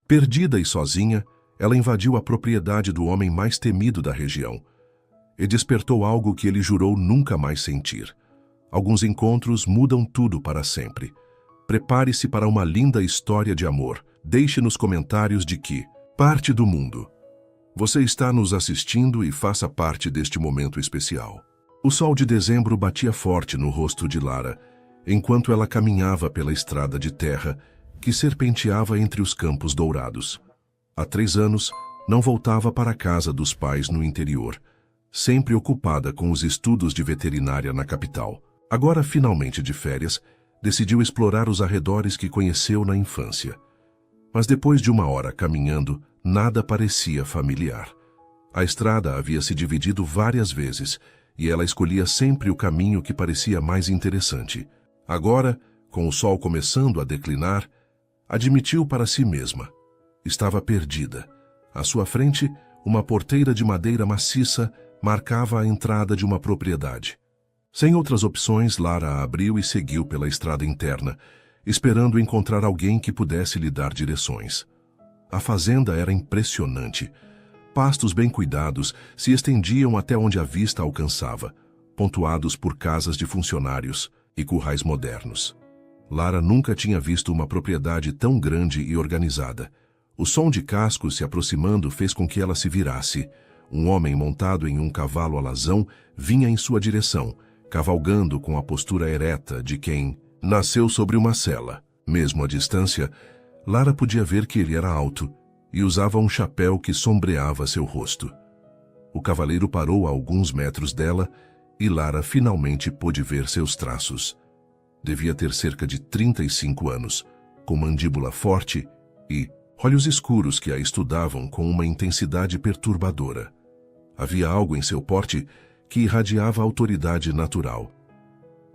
Perdida e sozinha, ela invadiu a propriedade do homem mais temido da região e despertou algo que ele jurou nunca mais sentir. Alguns encontros mudam tudo para sempre. Prepare-se para uma linda história de amor. Deixe nos comentários de que parte do mundo você está nos assistindo e faça parte deste momento especial. O sol de dezembro batia forte no rosto de Lara, enquanto ela caminhava pela estrada de terra que serpenteava entre os campos dourados. Há 3 anos, não voltava para a casa dos pais no interior, sempre ocupada com os estudos de veterinária na capital. Agora, finalmente de férias, decidiu explorar os arredores que conheceu na infância. Mas depois de 1 hora caminhando, nada parecia familiar. A estrada havia se dividido várias vezes, e ela escolhia sempre o caminho que parecia mais interessante. Agora, com o sol começando a declinar, admitiu para si mesma: estava perdida. À sua frente, uma porteira de madeira maciça marcava a entrada de uma propriedade. Sem outras opções, Lara a abriu e seguiu pela estrada interna, esperando encontrar alguém que pudesse lhe dar direções. A fazenda era impressionante. Pastos bem cuidados se estendiam até onde a vista alcançava, pontuados por casas de funcionários e currais modernos. Lara nunca tinha visto uma propriedade tão grande e organizada. O som de cascos se aproximando fez com que ela se virasse. Um homem montado em um cavalo alazão vinha em sua direção, cavalgando com a postura ereta de quem nasceu sobre uma sela. Mesmo à distância, Lara podia ver que ele era alto e usava um chapéu que sombreava seu rosto. O cavaleiro parou a alguns metros dela e Lara finalmente pôde ver seus traços. Devia ter cerca de 35 anos, com mandíbula forte e olhos escuros que a estudavam com uma intensidade perturbadora. Havia algo em seu porte que irradiava autoridade natural.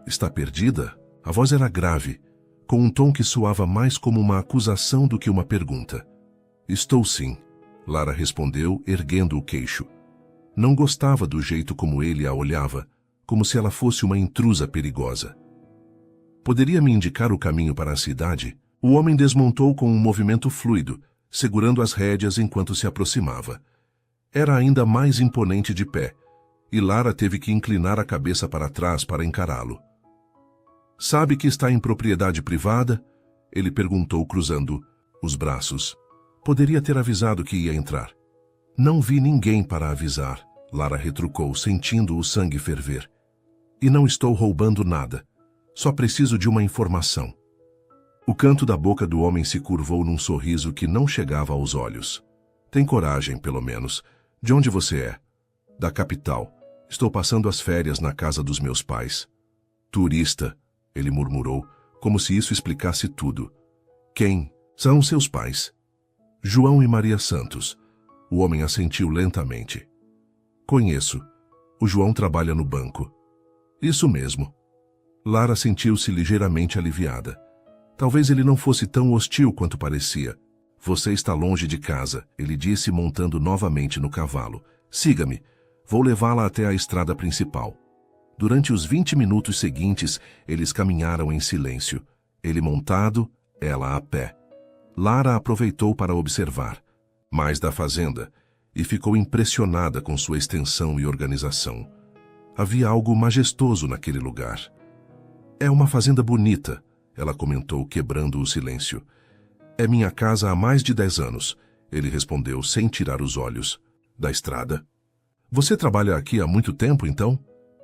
Está perdida? A voz era grave, com um tom que soava mais como uma acusação do que uma pergunta. Estou sim, Lara respondeu, erguendo o queixo. Não gostava do jeito como ele a olhava, como se ela fosse uma intrusa perigosa. Poderia me indicar o caminho para a cidade? O homem desmontou com um movimento fluido, segurando as rédeas enquanto se aproximava. Era ainda mais imponente de pé, e Lara teve que inclinar a cabeça para trás para encará-lo. Sabe que está em propriedade privada? Ele perguntou, cruzando os braços. Poderia ter avisado que ia entrar. Não vi ninguém para avisar, Lara retrucou, sentindo o sangue ferver. E não estou roubando nada. Só preciso de uma informação. O canto da boca do homem se curvou num sorriso que não chegava aos olhos. Tem coragem, pelo menos. De onde você é? Da capital. Estou passando as férias na casa dos meus pais. Turista, ele murmurou, como se isso explicasse tudo. Quem são seus pais? João e Maria Santos. O homem assentiu lentamente. Conheço. O João trabalha no banco. Isso mesmo. Lara sentiu-se ligeiramente aliviada. Talvez ele não fosse tão hostil quanto parecia. Você está longe de casa, ele disse, montando novamente no cavalo. Siga-me. Vou levá-la até a estrada principal. Durante os 20 minutos seguintes, eles caminharam em silêncio. Ele montado, ela a pé. Lara aproveitou para observar mais da fazenda e ficou impressionada com sua extensão e organização. Havia algo majestoso naquele lugar. É uma fazenda bonita, ela comentou, quebrando o silêncio. É minha casa há mais de 10 anos, ele respondeu sem tirar os olhos da estrada. Você trabalha aqui há muito tempo, então?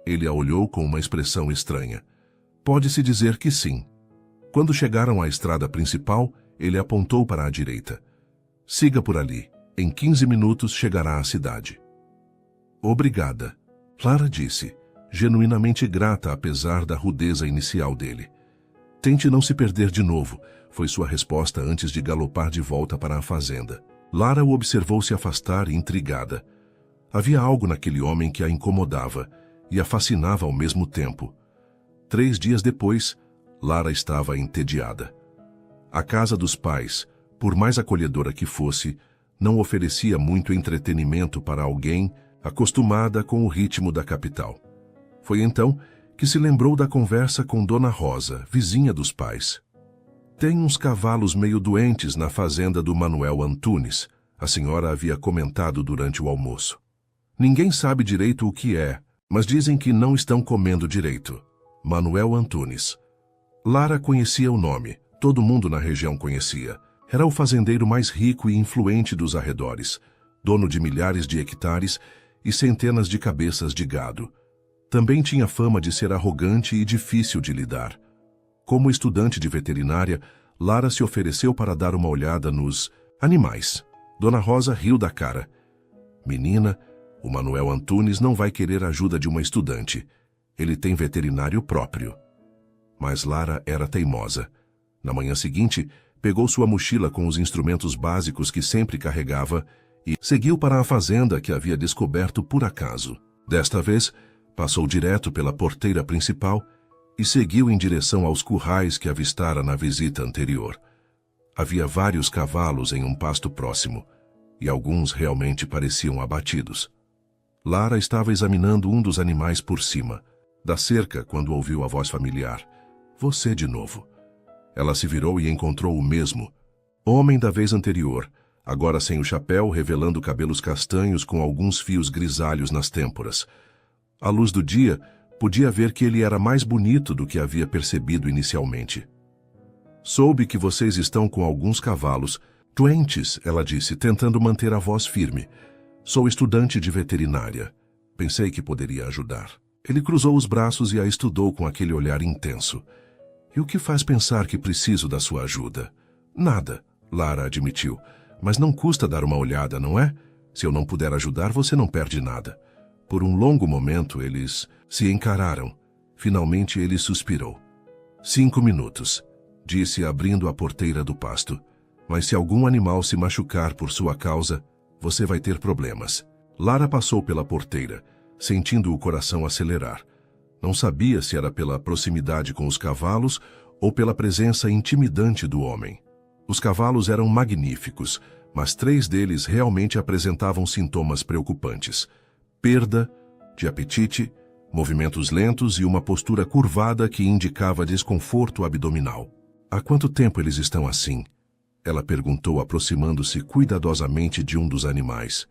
Ele a olhou com uma expressão estranha. Pode-se dizer que sim. Quando chegaram à estrada principal, ele apontou para a direita. Siga por ali. Em 15 minutos chegará à cidade. Obrigada, Lara disse, genuinamente grata apesar da rudeza inicial dele. Tente não se perder de novo, foi sua resposta antes de galopar de volta para a fazenda. Lara o observou se afastar, intrigada. Havia algo naquele homem que a incomodava e a fascinava ao mesmo tempo. 3 dias depois, Lara estava entediada. A casa dos pais, por mais acolhedora que fosse, não oferecia muito entretenimento para alguém acostumada com o ritmo da capital. Foi então que se lembrou da conversa com Dona Rosa, vizinha dos pais. Tem uns cavalos meio doentes na fazenda do Manuel Antunes, a senhora havia comentado durante o almoço. Ninguém sabe direito o que é, mas dizem que não estão comendo direito. Manuel Antunes. Lara conhecia o nome, todo mundo na região conhecia. Era o fazendeiro mais rico e influente dos arredores, dono de milhares de hectares e centenas de cabeças de gado. Também tinha fama de ser arrogante e difícil de lidar. Como estudante de veterinária, Lara se ofereceu para dar uma olhada nos animais. Dona Rosa riu da cara. Menina, o Manuel Antunes não vai querer a ajuda de uma estudante. Ele tem veterinário próprio. Mas Lara era teimosa. Na manhã seguinte, pegou sua mochila com os instrumentos básicos que sempre carregava e seguiu para a fazenda que havia descoberto por acaso. Desta vez, passou direto pela porteira principal e seguiu em direção aos currais que avistara na visita anterior. Havia vários cavalos em um pasto próximo, e alguns realmente pareciam abatidos. Lara estava examinando um dos animais por cima, da cerca, quando ouviu a voz familiar. Você de novo. Ela se virou e encontrou o mesmo, homem da vez anterior, agora sem o chapéu, revelando cabelos castanhos com alguns fios grisalhos nas têmporas. À luz do dia, podia ver que ele era mais bonito do que havia percebido inicialmente. Soube que vocês estão com alguns cavalos doentes, ela disse, tentando manter a voz firme. Sou estudante de veterinária. Pensei que poderia ajudar. Ele cruzou os braços e a estudou com aquele olhar intenso. E o que faz pensar que preciso da sua ajuda? Nada, Lara admitiu. Mas não custa dar uma olhada, não é? Se eu não puder ajudar, você não perde nada. Por um longo momento, eles se encararam. Finalmente, ele suspirou. 5 minutos, disse abrindo a porteira do pasto. Mas se algum animal se machucar por sua causa, você vai ter problemas. Lara passou pela porteira, sentindo o coração acelerar. Não sabia se era pela proximidade com os cavalos ou pela presença intimidante do homem. Os cavalos eram magníficos, mas 3 deles realmente apresentavam sintomas preocupantes. Perda de apetite, movimentos lentos e uma postura curvada que indicava desconforto abdominal. Há quanto tempo eles estão assim? Ela perguntou, aproximando-se cuidadosamente de um dos animais.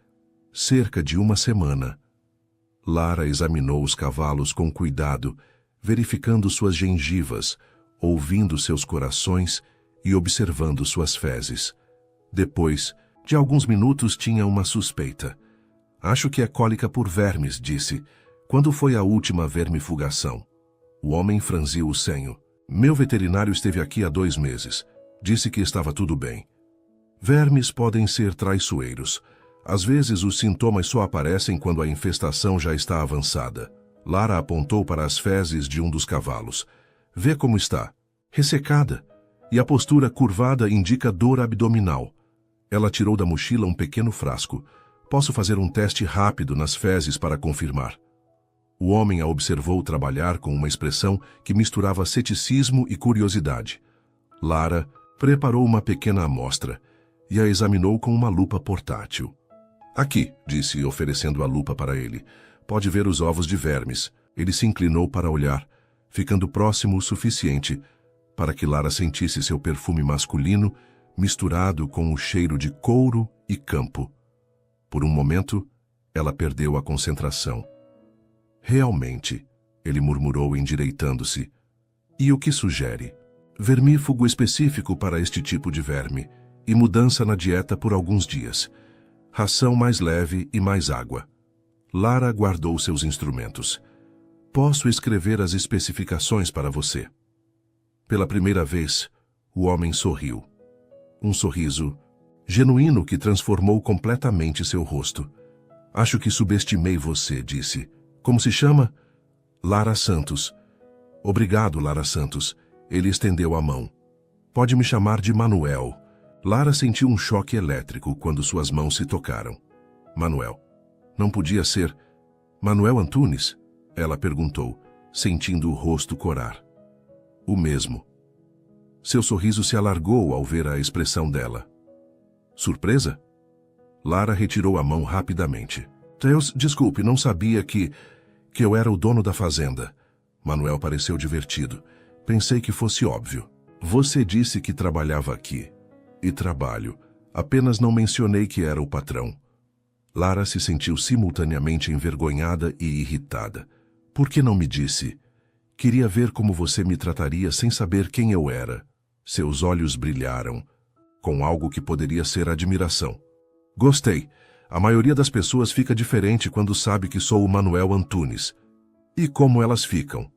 Cerca de 1 semana. Lara examinou os cavalos com cuidado, verificando suas gengivas, ouvindo seus corações e observando suas fezes. Depois de alguns minutos, tinha uma suspeita. Acho que é cólica por vermes, disse. Quando foi a última vermifugação? O homem franziu o senho. Meu veterinário esteve aqui há 2 meses. Disse que estava tudo bem. Vermes podem ser traiçoeiros. Às vezes os sintomas só aparecem quando a infestação já está avançada. Lara apontou para as fezes de um dos cavalos. Vê como está. Ressecada. E a postura curvada indica dor abdominal. Ela tirou da mochila um pequeno frasco. Posso fazer um teste rápido nas fezes para confirmar. O homem a observou trabalhar com uma expressão que misturava ceticismo e curiosidade. Lara preparou uma pequena amostra e a examinou com uma lupa portátil. Aqui, disse, oferecendo a lupa para ele. Pode ver os ovos de vermes. Ele se inclinou para olhar, ficando próximo o suficiente para que Lara sentisse seu perfume masculino misturado com o cheiro de couro e campo. Por um momento, ela perdeu a concentração. Realmente, ele murmurou endireitando-se. E o que sugere? Vermífugo específico para este tipo de verme e mudança na dieta por alguns dias. Ração mais leve e mais água. Lara guardou seus instrumentos. Posso escrever as especificações para você. Pela primeira vez, o homem sorriu. Um sorriso genuíno que transformou completamente seu rosto. Acho que subestimei você, disse. Como se chama? Lara Santos. Obrigado, Lara Santos. Ele estendeu a mão. Pode me chamar de Manuel. Lara sentiu um choque elétrico quando suas mãos se tocaram. Manuel. Não podia ser Manuel Antunes? Ela perguntou, sentindo o rosto corar. O mesmo. Seu sorriso se alargou ao ver a expressão dela. Surpresa? Lara retirou a mão rapidamente. Deus, desculpe, não sabia que eu era o dono da fazenda. Manuel pareceu divertido. Pensei que fosse óbvio. Você disse que trabalhava aqui. E trabalho. Apenas não mencionei que era o patrão. Lara se sentiu simultaneamente envergonhada e irritada. Por que não me disse? Queria ver como você me trataria sem saber quem eu era. Seus olhos brilharam, com algo que poderia ser admiração. Gostei. A maioria das pessoas fica diferente quando sabe que sou o Manuel Antunes. E como elas ficam?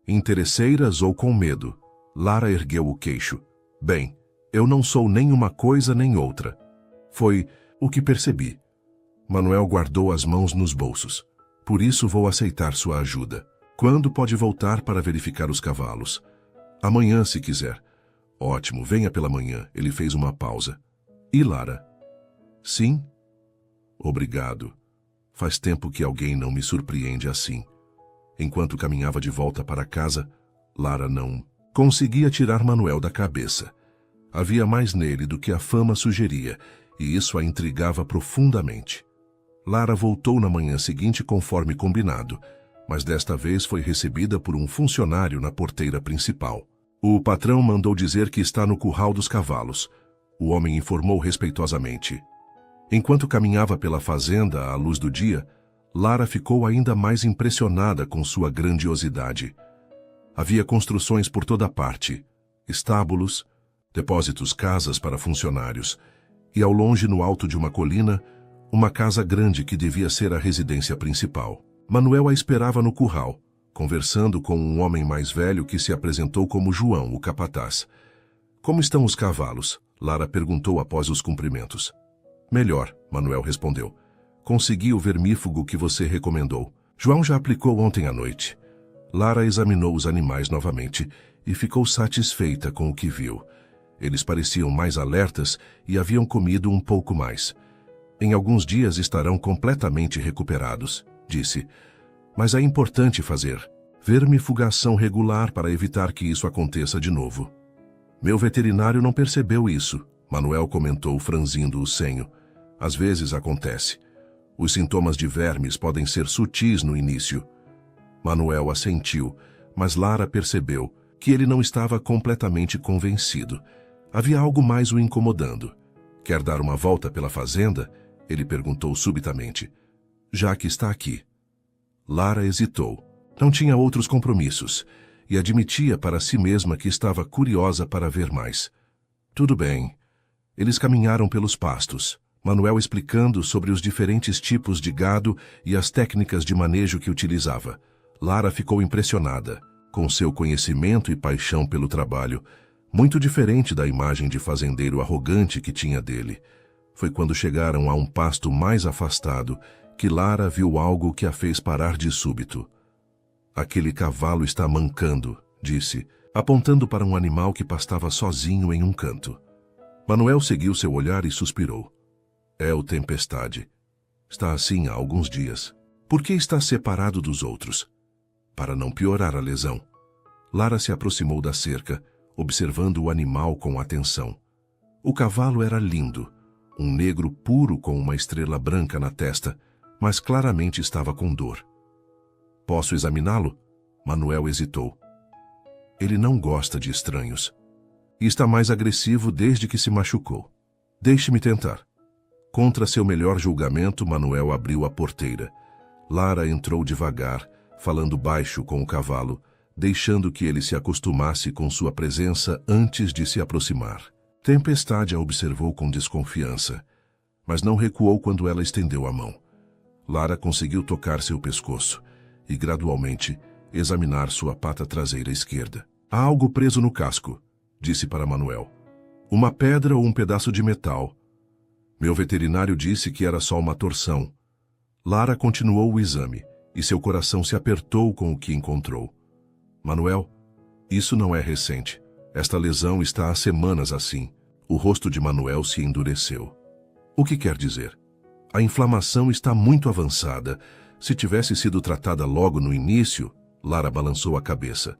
Interesseiras ou com medo? Lara ergueu o queixo. Bem, eu não sou nem uma coisa nem outra. Foi o que percebi. Manuel guardou as mãos nos bolsos. Por isso vou aceitar sua ajuda. Quando pode voltar para verificar os cavalos? Amanhã, se quiser. Ótimo, venha pela manhã. Ele fez uma pausa. E Lara? Sim? Obrigado. Faz tempo que alguém não me surpreende assim. Enquanto caminhava de volta para casa, Lara não conseguia tirar Manuel da cabeça. Havia mais nele do que a fama sugeria, e isso a intrigava profundamente. Lara voltou na manhã seguinte conforme combinado, mas desta vez foi recebida por um funcionário na porteira principal. O patrão mandou dizer que está no curral dos cavalos. O homem informou respeitosamente. Enquanto caminhava pela fazenda à luz do dia, Lara ficou ainda mais impressionada com sua grandiosidade. Havia construções por toda parte, estábulos, depósitos, casas para funcionários, e ao longe, no alto de uma colina, uma casa grande que devia ser a residência principal. Manuel a esperava no curral, conversando com um homem mais velho que se apresentou como João, o capataz. Como estão os cavalos? Lara perguntou após os cumprimentos. Melhor, Manuel respondeu. Consegui o vermífugo que você recomendou. João já aplicou ontem à noite. Lara examinou os animais novamente e ficou satisfeita com o que viu. Eles pareciam mais alertas e haviam comido um pouco mais. Em alguns dias estarão completamente recuperados, disse. Mas é importante fazer vermifugação regular para evitar que isso aconteça de novo. Meu veterinário não percebeu isso, Manuel comentou franzindo o senho. Às vezes acontece. Os sintomas de vermes podem ser sutis no início. Manuel assentiu, mas Lara percebeu que ele não estava completamente convencido. Havia algo mais o incomodando. Quer dar uma volta pela fazenda? Ele perguntou subitamente. Já que está aqui. Lara hesitou. Não tinha outros compromissos e admitia para si mesma que estava curiosa para ver mais. Tudo bem. Eles caminharam pelos pastos, Manuel explicando sobre os diferentes tipos de gado e as técnicas de manejo que utilizava. Lara ficou impressionada com seu conhecimento e paixão pelo trabalho, muito diferente da imagem de fazendeiro arrogante que tinha dele. Foi quando chegaram a um pasto mais afastado que Lara viu algo que a fez parar de súbito. Aquele cavalo está mancando, disse, apontando para um animal que pastava sozinho em um canto. Manuel seguiu seu olhar e suspirou. É o Tempestade. Está assim há alguns dias. Por que está separado dos outros? Para não piorar a lesão. Lara se aproximou da cerca, observando o animal com atenção. O cavalo era lindo, um negro puro com uma estrela branca na testa, mas claramente estava com dor. Posso examiná-lo? Manuel hesitou. Ele não gosta de estranhos. E está mais agressivo desde que se machucou. Deixe-me tentar. Contra seu melhor julgamento, Manuel abriu a porteira. Lara entrou devagar, falando baixo com o cavalo, deixando que ele se acostumasse com sua presença antes de se aproximar. Tempestade a observou com desconfiança, mas não recuou quando ela estendeu a mão. Lara conseguiu tocar seu pescoço e, gradualmente, examinar sua pata traseira esquerda. Há algo preso no casco, disse para Manuel. Uma pedra ou um pedaço de metal. Meu veterinário disse que era só uma torção. Lara continuou o exame e seu coração se apertou com o que encontrou. Manuel, isso não é recente. Esta lesão está há semanas assim. O rosto de Manuel se endureceu. O que quer dizer? A inflamação está muito avançada. Se tivesse sido tratada logo no início, Lara balançou a cabeça.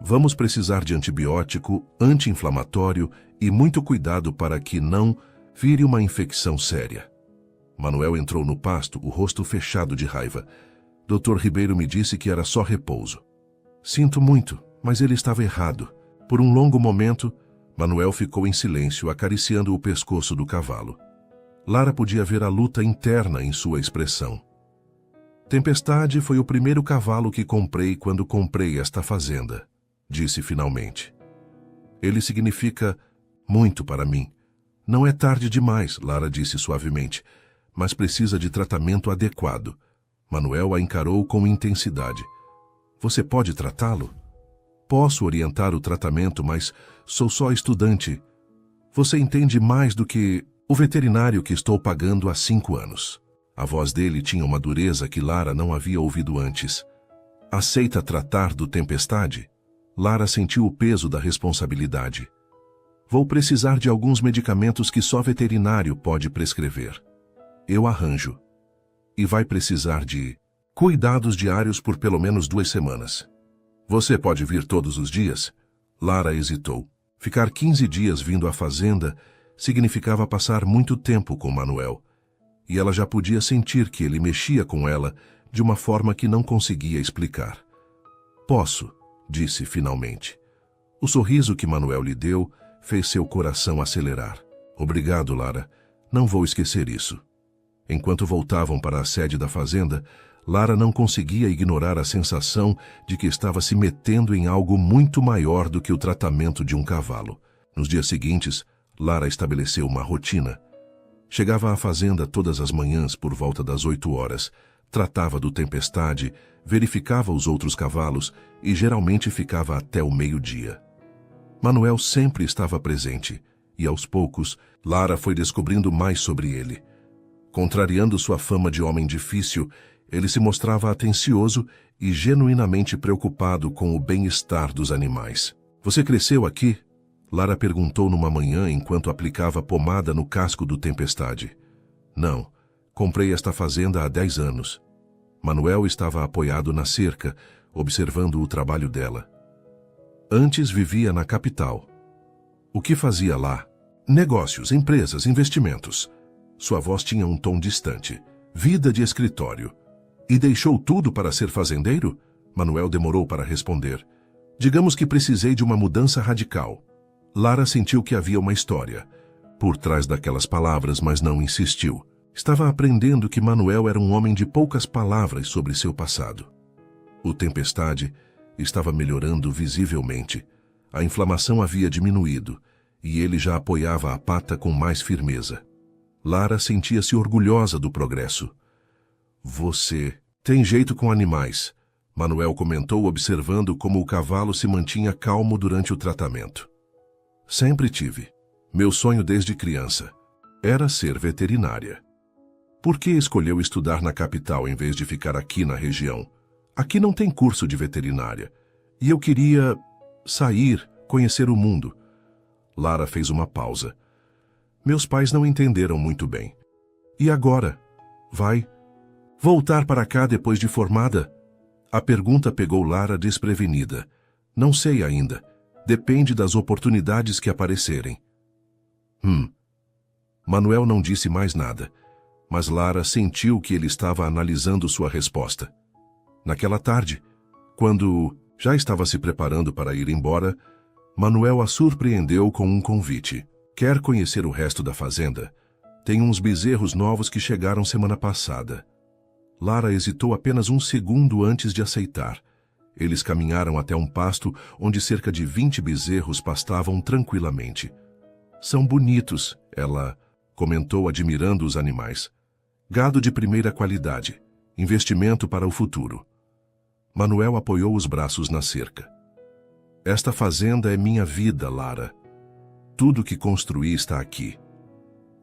Vamos precisar de antibiótico, anti-inflamatório e muito cuidado para que não vire uma infecção séria. Manuel entrou no pasto, o rosto fechado de raiva. Dr. Ribeiro me disse que era só repouso. Sinto muito, mas ele estava errado. Por um longo momento, Manuel ficou em silêncio, acariciando o pescoço do cavalo. Lara podia ver a luta interna em sua expressão. Tempestade foi o primeiro cavalo que comprei quando comprei esta fazenda, disse finalmente. Ele significa muito para mim. Não é tarde demais, Lara disse suavemente, mas precisa de tratamento adequado. Manuel a encarou com intensidade. Você pode tratá-lo? Posso orientar o tratamento, mas sou só estudante. Você entende mais do que o veterinário que estou pagando há 5 anos. A voz dele tinha uma dureza que Lara não havia ouvido antes. Aceita tratar do Tempestade? Lara sentiu o peso da responsabilidade. Vou precisar de alguns medicamentos que só veterinário pode prescrever. Eu arranjo. E vai precisar de cuidados diários por pelo menos 2 semanas. Você pode vir todos os dias? Lara hesitou. Ficar 15 dias vindo à fazenda significava passar muito tempo com Manuel. E ela já podia sentir que ele mexia com ela de uma forma que não conseguia explicar. Posso, disse finalmente. O sorriso que Manuel lhe deu fez seu coração acelerar. Obrigado, Lara. Não vou esquecer isso. Enquanto voltavam para a sede da fazenda, Lara não conseguia ignorar a sensação de que estava se metendo em algo muito maior do que o tratamento de um cavalo. Nos dias seguintes, Lara estabeleceu uma rotina. Chegava à fazenda todas as manhãs por volta das 8 horas, tratava do Tempestade, verificava os outros cavalos e geralmente ficava até o meio-dia. Manuel sempre estava presente e, aos poucos, Lara foi descobrindo mais sobre ele. Contrariando sua fama de homem difícil, ele se mostrava atencioso e genuinamente preocupado com o bem-estar dos animais. Você cresceu aqui? Lara perguntou numa manhã enquanto aplicava pomada no casco do Tempestade. Não, comprei esta fazenda há 10 anos. Manuel estava apoiado na cerca, observando o trabalho dela. Antes vivia na capital. O que fazia lá? Negócios, empresas, investimentos. Sua voz tinha um tom distante. Vida de escritório. E deixou tudo para ser fazendeiro? Manuel demorou para responder. Digamos que precisei de uma mudança radical. Lara sentiu que havia uma história por trás daquelas palavras, mas não insistiu. Estava aprendendo que Manuel era um homem de poucas palavras sobre seu passado. O Tempestade estava melhorando visivelmente. A inflamação havia diminuído e ele já apoiava a pata com mais firmeza. Lara sentia-se orgulhosa do progresso. Você tem jeito com animais, Manuel comentou, observando como o cavalo se mantinha calmo durante o tratamento. Sempre tive. Meu sonho desde criança era ser veterinária. Por que escolheu estudar na capital em vez de ficar aqui na região? Aqui não tem curso de veterinária. E eu queria sair, conhecer o mundo. Lara fez uma pausa. Meus pais não entenderam muito bem. E agora? Vai voltar para cá depois de formada? A pergunta pegou Lara desprevenida. Não sei ainda. Depende das oportunidades que aparecerem. Manuel não disse mais nada, mas Lara sentiu que ele estava analisando sua resposta. Naquela tarde, quando já estava se preparando para ir embora, Manuel a surpreendeu com um convite. Quer conhecer o resto da fazenda? Tem uns bezerros novos que chegaram semana passada. Lara hesitou apenas um segundo antes de aceitar. Eles caminharam até um pasto onde cerca de 20 bezerros pastavam tranquilamente. São bonitos, ela comentou, admirando os animais. Gado de primeira qualidade. Investimento para o futuro. Manuel apoiou os braços na cerca. Esta fazenda é minha vida, Lara. Tudo que construí está aqui.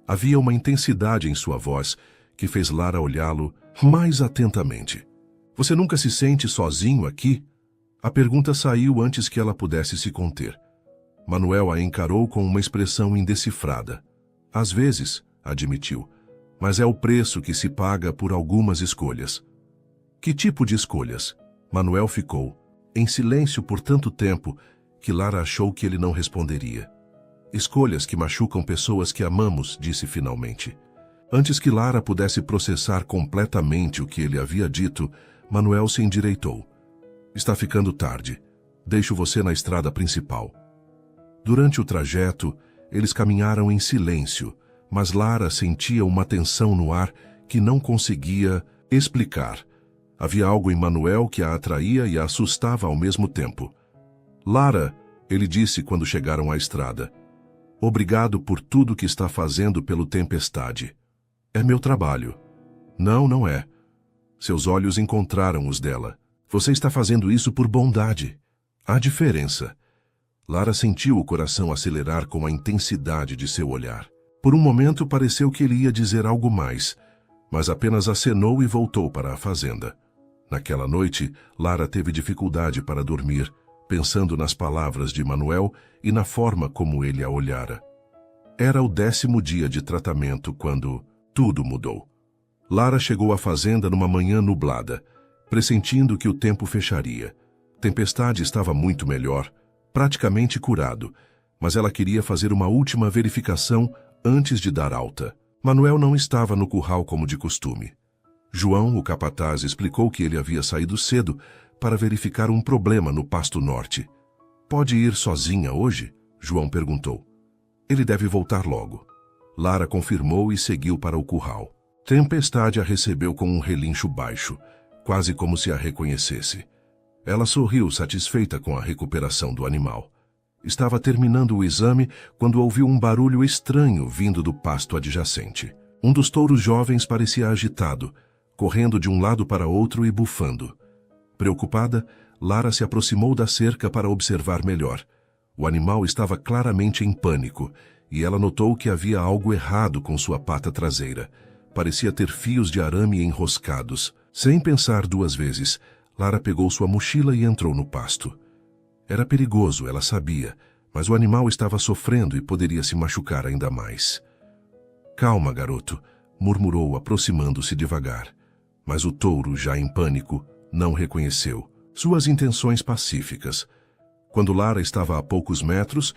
Havia uma intensidade em sua voz que fez Lara olhá-lo mais atentamente. Você nunca se sente sozinho aqui? A pergunta saiu antes que ela pudesse se conter. Manuel a encarou com uma expressão indecifrada. Às vezes, admitiu, mas é o preço que se paga por algumas escolhas. Que tipo de escolhas? Manuel ficou em silêncio por tanto tempo que Lara achou que ele não responderia. Escolhas que machucam pessoas que amamos, disse finalmente. Antes que Lara pudesse processar completamente o que ele havia dito, Manuel se endireitou. Está ficando tarde. Deixo você na estrada principal. Durante o trajeto, eles caminharam em silêncio, mas Lara sentia uma tensão no ar que não conseguia explicar. Havia algo em Manuel que a atraía e a assustava ao mesmo tempo. Lara, ele disse quando chegaram à estrada, obrigado por tudo que está fazendo pelo Tempestade. É meu trabalho. Não, não é. Seus olhos encontraram os dela. Você está fazendo isso por bondade. Há diferença. Lara sentiu o coração acelerar com a intensidade de seu olhar. Por um momento pareceu que ele ia dizer algo mais, mas apenas acenou e voltou para a fazenda. Naquela noite, Lara teve dificuldade para dormir, pensando nas palavras de Manuel e na forma como ele a olhara. Era o 10º dia de tratamento quando tudo mudou. Lara chegou à fazenda numa manhã nublada, pressentindo que o tempo fecharia. Tempestade estava muito melhor, praticamente curado, mas ela queria fazer uma última verificação antes de dar alta. Manuel não estava no curral como de costume. João, o capataz, explicou que ele havia saído cedo para verificar um problema no pasto norte. Pode ir sozinha hoje? João perguntou. Ele deve voltar logo. Lara confirmou e seguiu para o curral. Tempestade a recebeu com um relincho baixo, quase como se a reconhecesse. Ela sorriu, satisfeita com a recuperação do animal. Estava terminando o exame quando ouviu um barulho estranho vindo do pasto adjacente. Um dos touros jovens parecia agitado, correndo de um lado para outro e bufando. Preocupada, Lara se aproximou da cerca para observar melhor. O animal estava claramente em pânico, e ela notou que havia algo errado com sua pata traseira. Parecia ter fios de arame enroscados. Sem pensar 2 vezes, Lara pegou sua mochila e entrou no pasto. Era perigoso, ela sabia, mas o animal estava sofrendo e poderia se machucar ainda mais. Calma, garoto, murmurou, aproximando-se devagar. Mas o touro, já em pânico, não reconheceu suas intenções pacíficas. Quando Lara estava a poucos metros,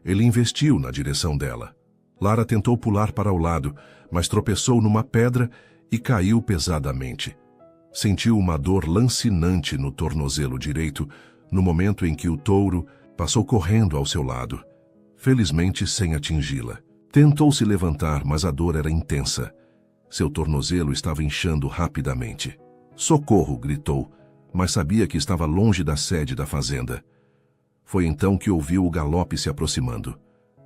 ele investiu na direção dela. Lara tentou pular para o lado, mas tropeçou numa pedra e caiu pesadamente. Sentiu uma dor lancinante no tornozelo direito no momento em que o touro passou correndo ao seu lado, felizmente sem atingi-la. Tentou se levantar, mas a dor era intensa. Seu tornozelo estava inchando rapidamente. Socorro! Gritou, mas sabia que estava longe da sede da fazenda. Foi então que ouviu o galope se aproximando.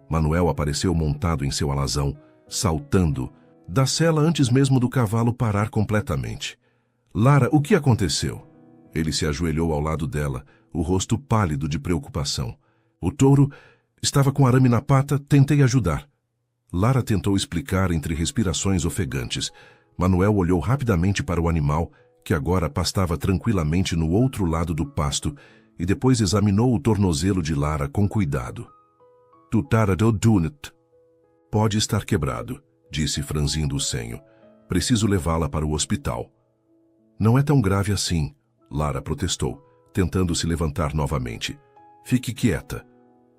Manuel apareceu montado em seu alazão, saltando da sela antes mesmo do cavalo parar completamente. Lara, o que aconteceu? Ele se ajoelhou ao lado dela, o rosto pálido de preocupação. O touro estava com arame na pata, tentei ajudar. Lara tentou explicar entre respirações ofegantes. Manuel olhou rapidamente para o animal, que agora pastava tranquilamente no outro lado do pasto, e depois examinou o tornozelo de Lara com cuidado. Pode estar quebrado, disse franzindo o senho. Preciso levá-la para o hospital. Não é tão grave assim, Lara protestou, tentando se levantar novamente. Fique quieta.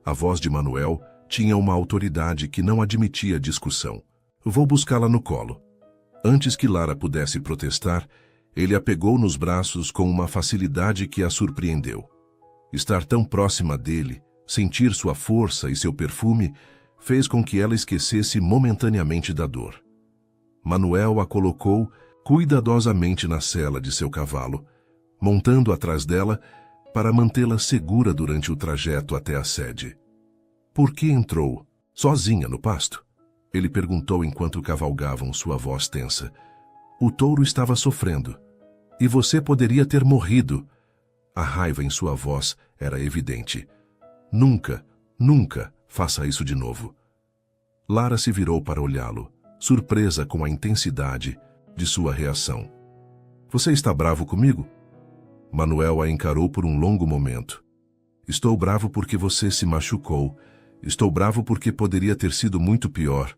A voz de Manuel tinha uma autoridade que não admitia discussão. Vou buscá-la no colo. Antes que Lara pudesse protestar, ele a pegou nos braços com uma facilidade que a surpreendeu. Estar tão próxima dele, sentir sua força e seu perfume, fez com que ela esquecesse momentaneamente da dor. Manuel a colocou cuidadosamente na sela de seu cavalo, montando atrás dela para mantê-la segura durante o trajeto até a sede. Por que entrou sozinha no pasto? Ele perguntou enquanto cavalgavam, sua voz tensa. O touro estava sofrendo. E você poderia ter morrido. A raiva em sua voz era evidente. Nunca, nunca faça isso de novo. Lara se virou para olhá-lo, surpresa com a intensidade de sua reação. Você está bravo comigo? Manuel a encarou por um longo momento. Estou bravo porque você se machucou. Estou bravo porque poderia ter sido muito pior.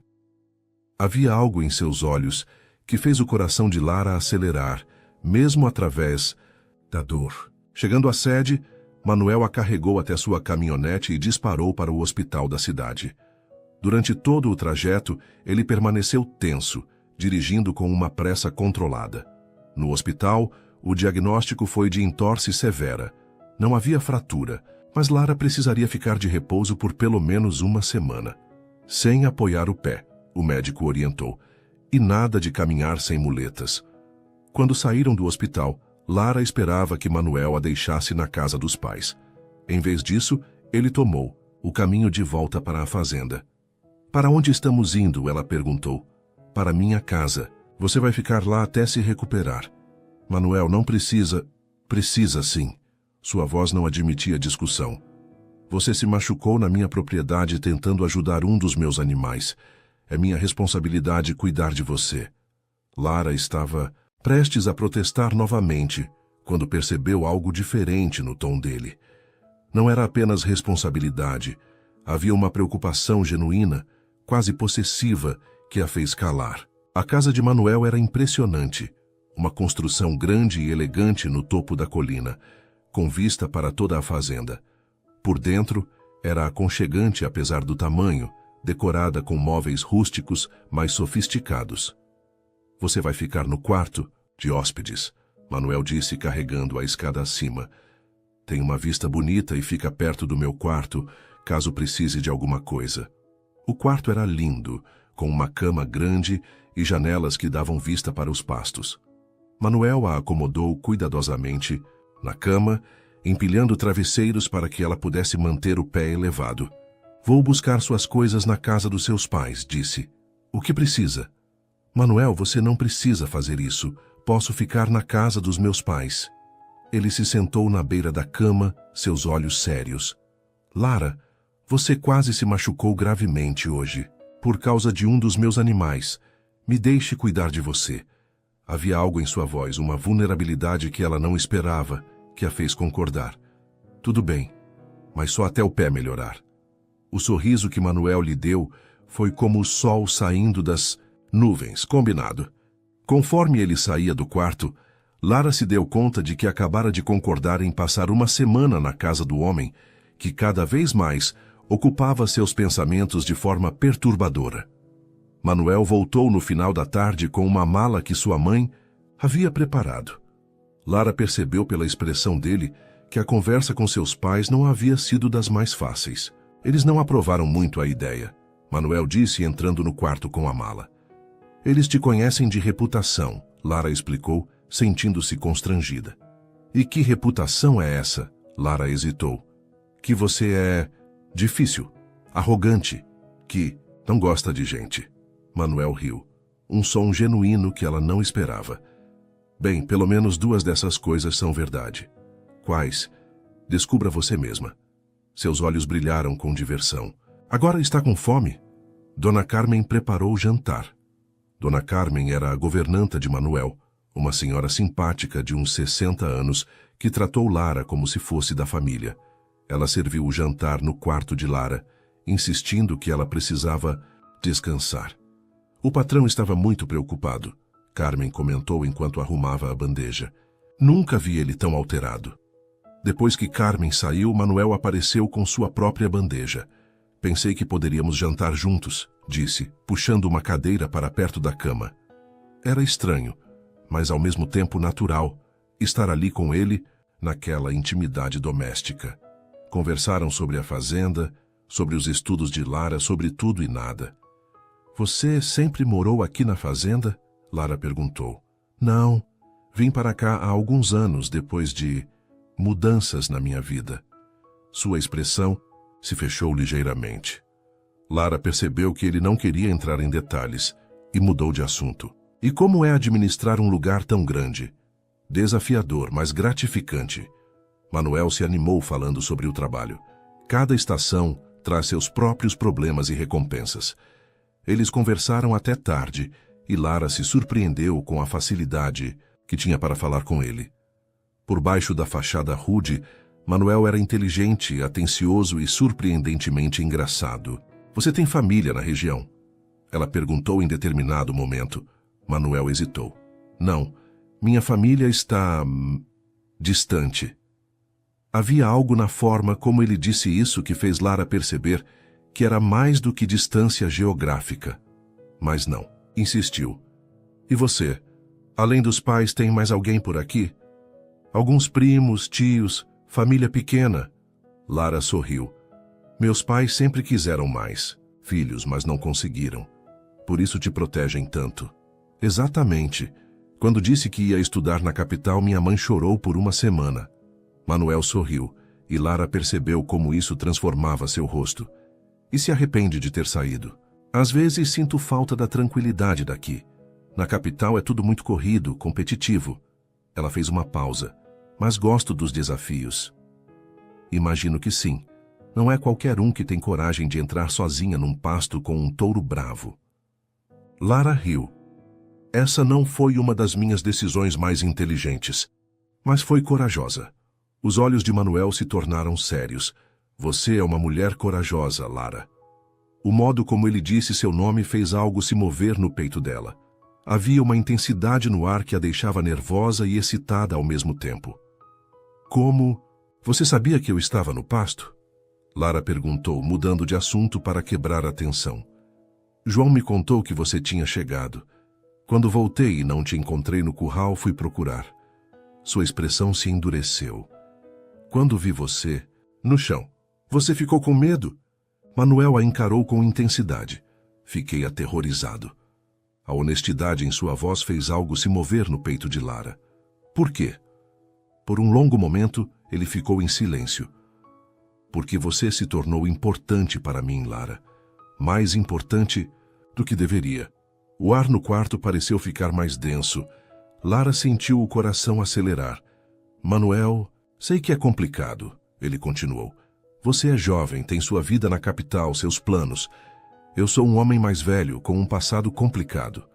Havia algo em seus olhos que fez o coração de Lara acelerar, mesmo através da dor. Chegando à sede, Manuel a carregou até sua caminhonete e disparou para o hospital da cidade. Durante todo o trajeto, ele permaneceu tenso, dirigindo com uma pressa controlada. No hospital, o diagnóstico foi de entorse severa. Não havia fratura, Mas Lara precisaria ficar de repouso por pelo menos uma semana. Sem apoiar o pé, o médico orientou. E nada de caminhar sem muletas. Quando saíram do hospital, Lara esperava que Manuel a deixasse na casa dos pais. Em vez disso, ele tomou o caminho de volta para a fazenda. Para onde estamos indo? Ela perguntou. Para minha casa. Você vai ficar lá até se recuperar. Manuel, não precisa... Precisa sim. Sua voz não admitia discussão. Você se machucou na minha propriedade tentando ajudar um dos meus animais. É minha responsabilidade cuidar de você. Lara estava prestes a protestar novamente, quando percebeu algo diferente no tom dele. Não era apenas responsabilidade. Havia uma preocupação genuína, quase possessiva, que a fez calar. A casa de Manuel era impressionante. Uma construção grande e elegante no topo da colina, com vista para toda a fazenda. Por dentro, era aconchegante apesar do tamanho, decorada com móveis rústicos mais sofisticados. Você vai ficar no quarto de hóspedes, Manuel disse carregando a escada acima. Tem uma vista bonita e fica perto do meu quarto, caso precise de alguma coisa. O quarto era lindo, com uma cama grande e janelas que davam vista para os pastos. Manuel a acomodou cuidadosamente na cama, empilhando travesseiros para que ela pudesse manter o pé elevado. Vou buscar suas coisas na casa dos seus pais, disse. O que precisa? Manuel, você não precisa fazer isso. Posso ficar na casa dos meus pais. Ele se sentou na beira da cama, seus olhos sérios. Lara, você quase se machucou gravemente hoje, por causa de um dos meus animais. Me deixe cuidar de você. Havia algo em sua voz, uma vulnerabilidade que ela não esperava, que a fez concordar. Tudo bem, mas só até o pé melhorar. O sorriso que Manuel lhe deu foi como o sol saindo das nuvens, combinado. Conforme ele saía do quarto, Lara se deu conta de que acabara de concordar em passar uma semana na casa do homem, que cada vez mais ocupava seus pensamentos de forma perturbadora. Manuel voltou no final da tarde com uma mala que sua mãe havia preparado. Lara percebeu pela expressão dele que a conversa com seus pais não havia sido das mais fáceis. Eles não aprovaram muito a ideia, Manuel disse entrando no quarto com a mala. Eles te conhecem de reputação, Lara explicou, sentindo-se constrangida. E que reputação é essa? Lara hesitou. Que você é difícil, arrogante, que não gosta de gente. Manuel riu, um som genuíno que ela não esperava. Bem, pelo menos duas dessas coisas são verdade. Quais? Descubra você mesma. Seus olhos brilharam com diversão. Agora está com fome? Dona Carmen preparou o jantar. Dona Carmen era a governanta de Manuel, uma senhora simpática de uns 60 anos que tratou Lara como se fosse da família. Ela serviu o jantar no quarto de Lara, insistindo que ela precisava descansar. O patrão estava muito preocupado, Carmen comentou enquanto arrumava a bandeja. Nunca vi ele tão alterado. Depois que Carmen saiu, Manuel apareceu com sua própria bandeja. Pensei que poderíamos jantar juntos, disse, puxando uma cadeira para perto da cama. Era estranho, mas ao mesmo tempo natural, estar ali com ele naquela intimidade doméstica. Conversaram sobre a fazenda, sobre os estudos de Lara, sobre tudo e nada. Você sempre morou aqui na fazenda? Lara perguntou. Não, vim para cá há alguns anos depois de mudanças na minha vida. Sua expressão se fechou ligeiramente. Lara percebeu que ele não queria entrar em detalhes e mudou de assunto. E como é administrar um lugar tão grande? Desafiador, mas gratificante. Manuel se animou falando sobre o trabalho. Cada estação traz seus próprios problemas e recompensas. Eles conversaram até tarde e Lara se surpreendeu com a facilidade que tinha para falar com ele. Por baixo da fachada rude, Manuel era inteligente, atencioso e surpreendentemente engraçado. Você tem família na região? Ela perguntou em determinado momento. Manuel hesitou. Não, minha família está distante. Havia algo na forma como ele disse isso que fez Lara perceber que era mais do que distância geográfica. Mas não, insistiu. E você? Além dos pais, tem mais alguém por aqui? Alguns primos, tios, família pequena. Lara sorriu. Meus pais sempre quiseram mais filhos, mas não conseguiram. Por isso te protegem tanto. Exatamente. Quando disse que ia estudar na capital, minha mãe chorou por uma semana. Manuel sorriu, e Lara percebeu como isso transformava seu rosto. E se arrepende de ter saído. Às vezes sinto falta da tranquilidade daqui. Na capital é tudo muito corrido, competitivo. Ela fez uma pausa. Mas gosto dos desafios. Imagino que sim. Não é qualquer um que tem coragem de entrar sozinha num pasto com um touro bravo. Lara riu. Essa não foi uma das minhas decisões mais inteligentes, mas foi corajosa. Os olhos de Manuel se tornaram sérios. Você é uma mulher corajosa, Lara. O modo como ele disse seu nome fez algo se mover no peito dela. Havia uma intensidade no ar que a deixava nervosa e excitada ao mesmo tempo. Como? Você sabia que eu estava no pasto? Lara perguntou, mudando de assunto para quebrar a tensão. João me contou que você tinha chegado. Quando voltei e não te encontrei no curral, fui procurar. Sua expressão se endureceu. Quando vi você, no chão, você ficou com medo? Manuel a encarou com intensidade. Fiquei aterrorizado. A honestidade em sua voz fez algo se mover no peito de Lara. Por quê? Por um longo momento, ele ficou em silêncio. Porque você se tornou importante para mim, Lara. Mais importante do que deveria. O ar no quarto pareceu ficar mais denso. Lara sentiu o coração acelerar. Manuel, sei que é complicado, ele continuou. Você é jovem, tem sua vida na capital, seus planos. Eu sou um homem mais velho, com um passado complicado.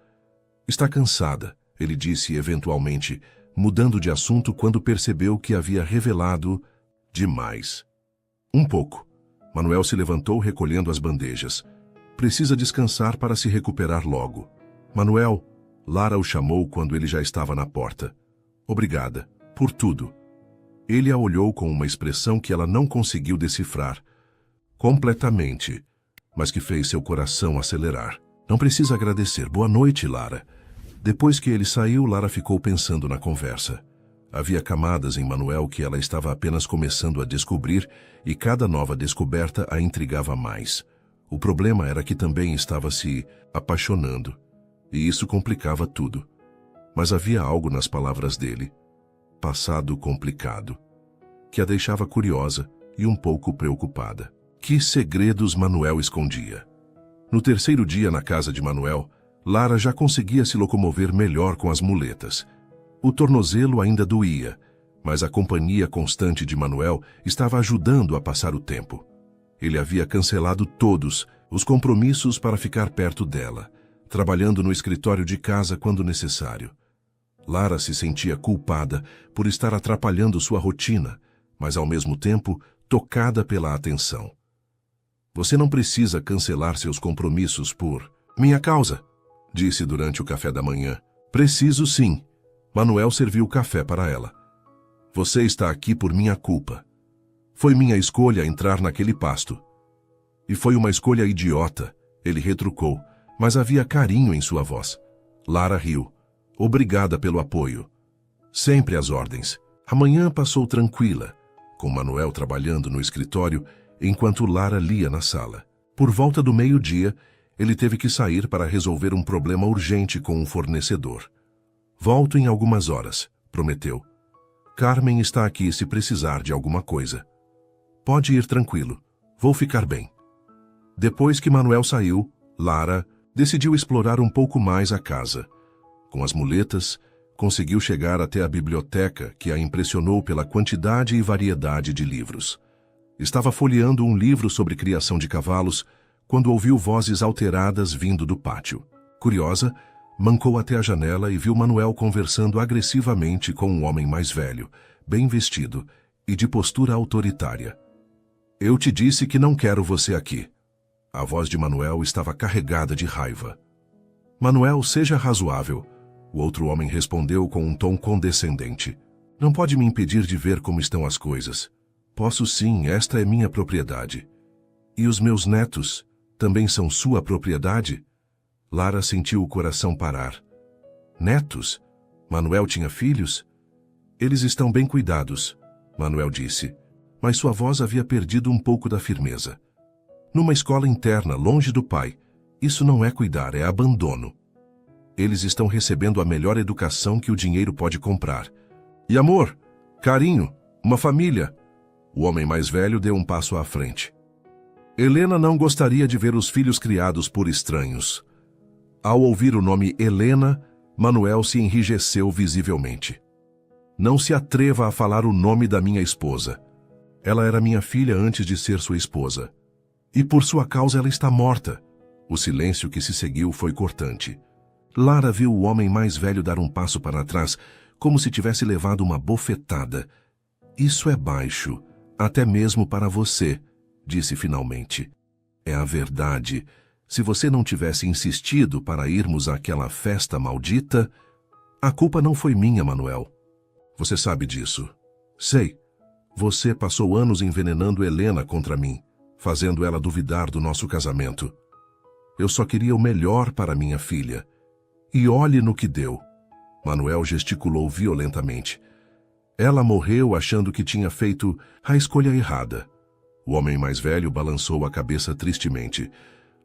Está cansada, ele disse eventualmente, mudando de assunto quando percebeu que havia revelado demais. Um pouco. Manuel se levantou recolhendo as bandejas. Precisa descansar para se recuperar logo. Manuel, Lara o chamou quando ele já estava na porta. Obrigada, por tudo. Ele a olhou com uma expressão que ela não conseguiu decifrar. Completamente. Mas que fez seu coração acelerar. Não precisa agradecer. Boa noite, Lara. Depois que ele saiu, Lara ficou pensando na conversa. Havia camadas em Manuel que ela estava apenas começando a descobrir e cada nova descoberta a intrigava mais. O problema era que também estava se apaixonando. E isso complicava tudo. Mas havia algo nas palavras dele. Passado complicado. Que a deixava curiosa e um pouco preocupada. Que segredos Manuel escondia? No terceiro dia na casa de Manuel, Lara já conseguia se locomover melhor com as muletas. O tornozelo ainda doía, mas a companhia constante de Manuel estava ajudando a passar o tempo. Ele havia cancelado todos os compromissos para ficar perto dela, trabalhando no escritório de casa quando necessário. Lara se sentia culpada por estar atrapalhando sua rotina, mas ao mesmo tempo tocada pela atenção. Você não precisa cancelar seus compromissos por minha causa, disse durante o café da manhã. Preciso sim. Manuel serviu café para ela. Você está aqui por minha culpa. Foi minha escolha entrar naquele pasto. E foi uma escolha idiota, ele retrucou, mas havia carinho em sua voz. Lara riu. Obrigada pelo apoio. Sempre às ordens. A manhã passou tranquila, com Manuel trabalhando no escritório, enquanto Lara lia na sala. Por volta do meio-dia, ele teve que sair para resolver um problema urgente com um fornecedor. Volto em algumas horas, prometeu. Carmen está aqui se precisar de alguma coisa. Pode ir tranquilo, vou ficar bem. Depois que Manuel saiu, Lara decidiu explorar um pouco mais a casa. Com as muletas, conseguiu chegar até a biblioteca, que a impressionou pela quantidade e variedade de livros. Estava folheando um livro sobre criação de cavalos, quando ouviu vozes alteradas vindo do pátio. Curiosa, mancou até a janela e viu Manuel conversando agressivamente com um homem mais velho, bem vestido e de postura autoritária. Eu te disse que não quero você aqui. A voz de Manuel estava carregada de raiva. Manuel, seja razoável. O outro homem respondeu com um tom condescendente. Não pode me impedir de ver como estão as coisas. Posso sim, esta é minha propriedade. E os meus netos também são sua propriedade? Lara sentiu o coração parar. Netos? Manuel tinha filhos? Eles estão bem cuidados, Manuel disse. mas sua voz havia perdido um pouco da firmeza. Numa escola interna, longe do pai, isso não é cuidar, é abandono. Eles estão recebendo a melhor educação que o dinheiro pode comprar. E amor, carinho, uma família. O homem mais velho deu um passo à frente. Helena não gostaria de ver os filhos criados por estranhos. Ao ouvir o nome Helena, Manuel se enrijeceu visivelmente. Não se atreva a falar o nome da minha esposa. Ela era minha filha antes de ser sua esposa. E por sua causa ela está morta. O silêncio que se seguiu foi cortante. Lara viu o homem mais velho dar um passo para trás, como se tivesse levado uma bofetada. Isso é baixo, até mesmo para você, disse finalmente. É a verdade. Se você não tivesse insistido para irmos àquela festa maldita, a culpa não foi minha, Manuel. Você sabe disso. Sei. Você passou anos envenenando Helena contra mim, fazendo ela duvidar do nosso casamento. Eu só queria o melhor para minha filha. E olhe no que deu. Manuel gesticulou violentamente. Ela morreu achando que tinha feito a escolha errada. O homem mais velho balançou a cabeça tristemente.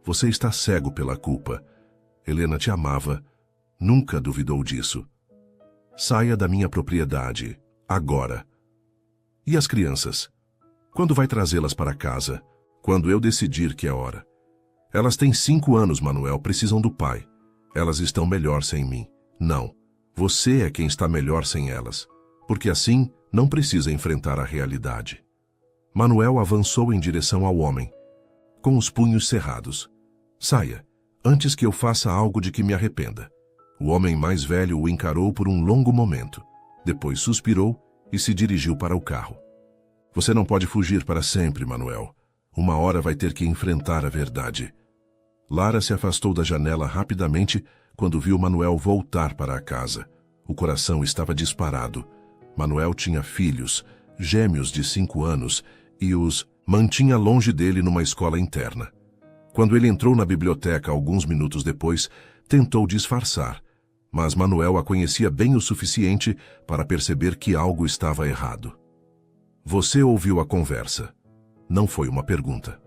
Você está cego pela culpa. Helena te amava. Nunca duvidou disso. Saia da minha propriedade, agora. E as crianças? Quando vai trazê-las para casa? Quando eu decidir que é hora. Elas têm 5 anos, Manuel, precisam do pai. Elas estão melhor sem mim. Não, você é quem está melhor sem elas. Porque assim não precisa enfrentar a realidade. Manuel avançou em direção ao homem, com os punhos cerrados. Saia, antes que eu faça algo de que me arrependa. O homem mais velho o encarou por um longo momento. Depois suspirou e se dirigiu para o carro. Você não pode fugir para sempre, Manuel. Uma hora vai ter que enfrentar a verdade. Lara se afastou da janela rapidamente quando viu Manuel voltar para a casa. O coração estava disparado. Manuel tinha filhos, gêmeos de 5 anos, e os mantinha longe dele numa escola interna. Quando ele entrou na biblioteca alguns minutos depois, tentou disfarçar, mas Manuel a conhecia bem o suficiente para perceber que algo estava errado. Você ouviu a conversa. Não foi uma pergunta.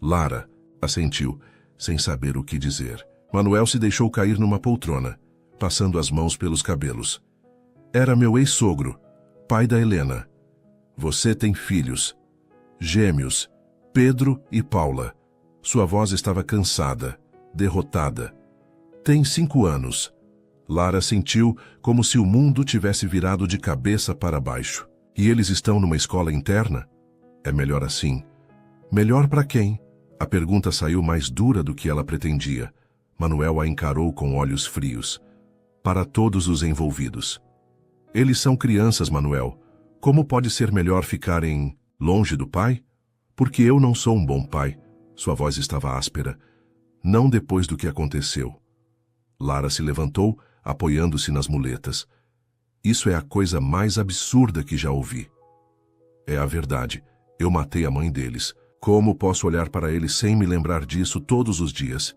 Lara assentiu, sem saber o que dizer. Manuel se deixou cair numa poltrona, passando as mãos pelos cabelos. Era meu ex-sogro, pai da Helena. Você tem filhos, gêmeos, Pedro e Paula. Sua voz estava cansada, derrotada. Tem 5 anos. Lara sentiu como se o mundo tivesse virado de cabeça para baixo. E eles estão numa escola interna? É melhor assim. Melhor para quem? A pergunta saiu mais dura do que ela pretendia. Manuel a encarou com olhos frios. Para todos os envolvidos. Eles são crianças, Manuel. Como pode ser melhor ficarem longe do pai? Porque eu não sou um bom pai. Sua voz estava áspera. Não depois do que aconteceu. Lara se levantou, apoiando-se nas muletas. Isso é a coisa mais absurda que já ouvi. É a verdade. Eu matei a mãe deles. Como posso olhar para eles sem me lembrar disso todos os dias?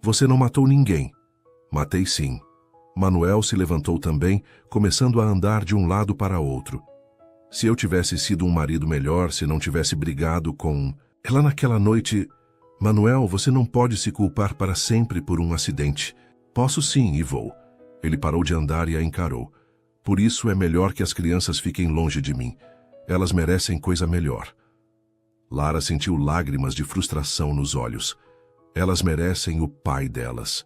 Você não matou ninguém. Matei sim. Manuel se levantou também, começando a andar de um lado para outro. Se eu tivesse sido um marido melhor, se não tivesse brigado com... Ela naquela noite... Manuel, você não pode se culpar para sempre por um acidente. Posso sim e vou. Ele parou de andar e a encarou. Por isso é melhor que as crianças fiquem longe de mim. Elas merecem coisa melhor. Lara sentiu lágrimas de frustração nos olhos. Elas merecem o pai delas.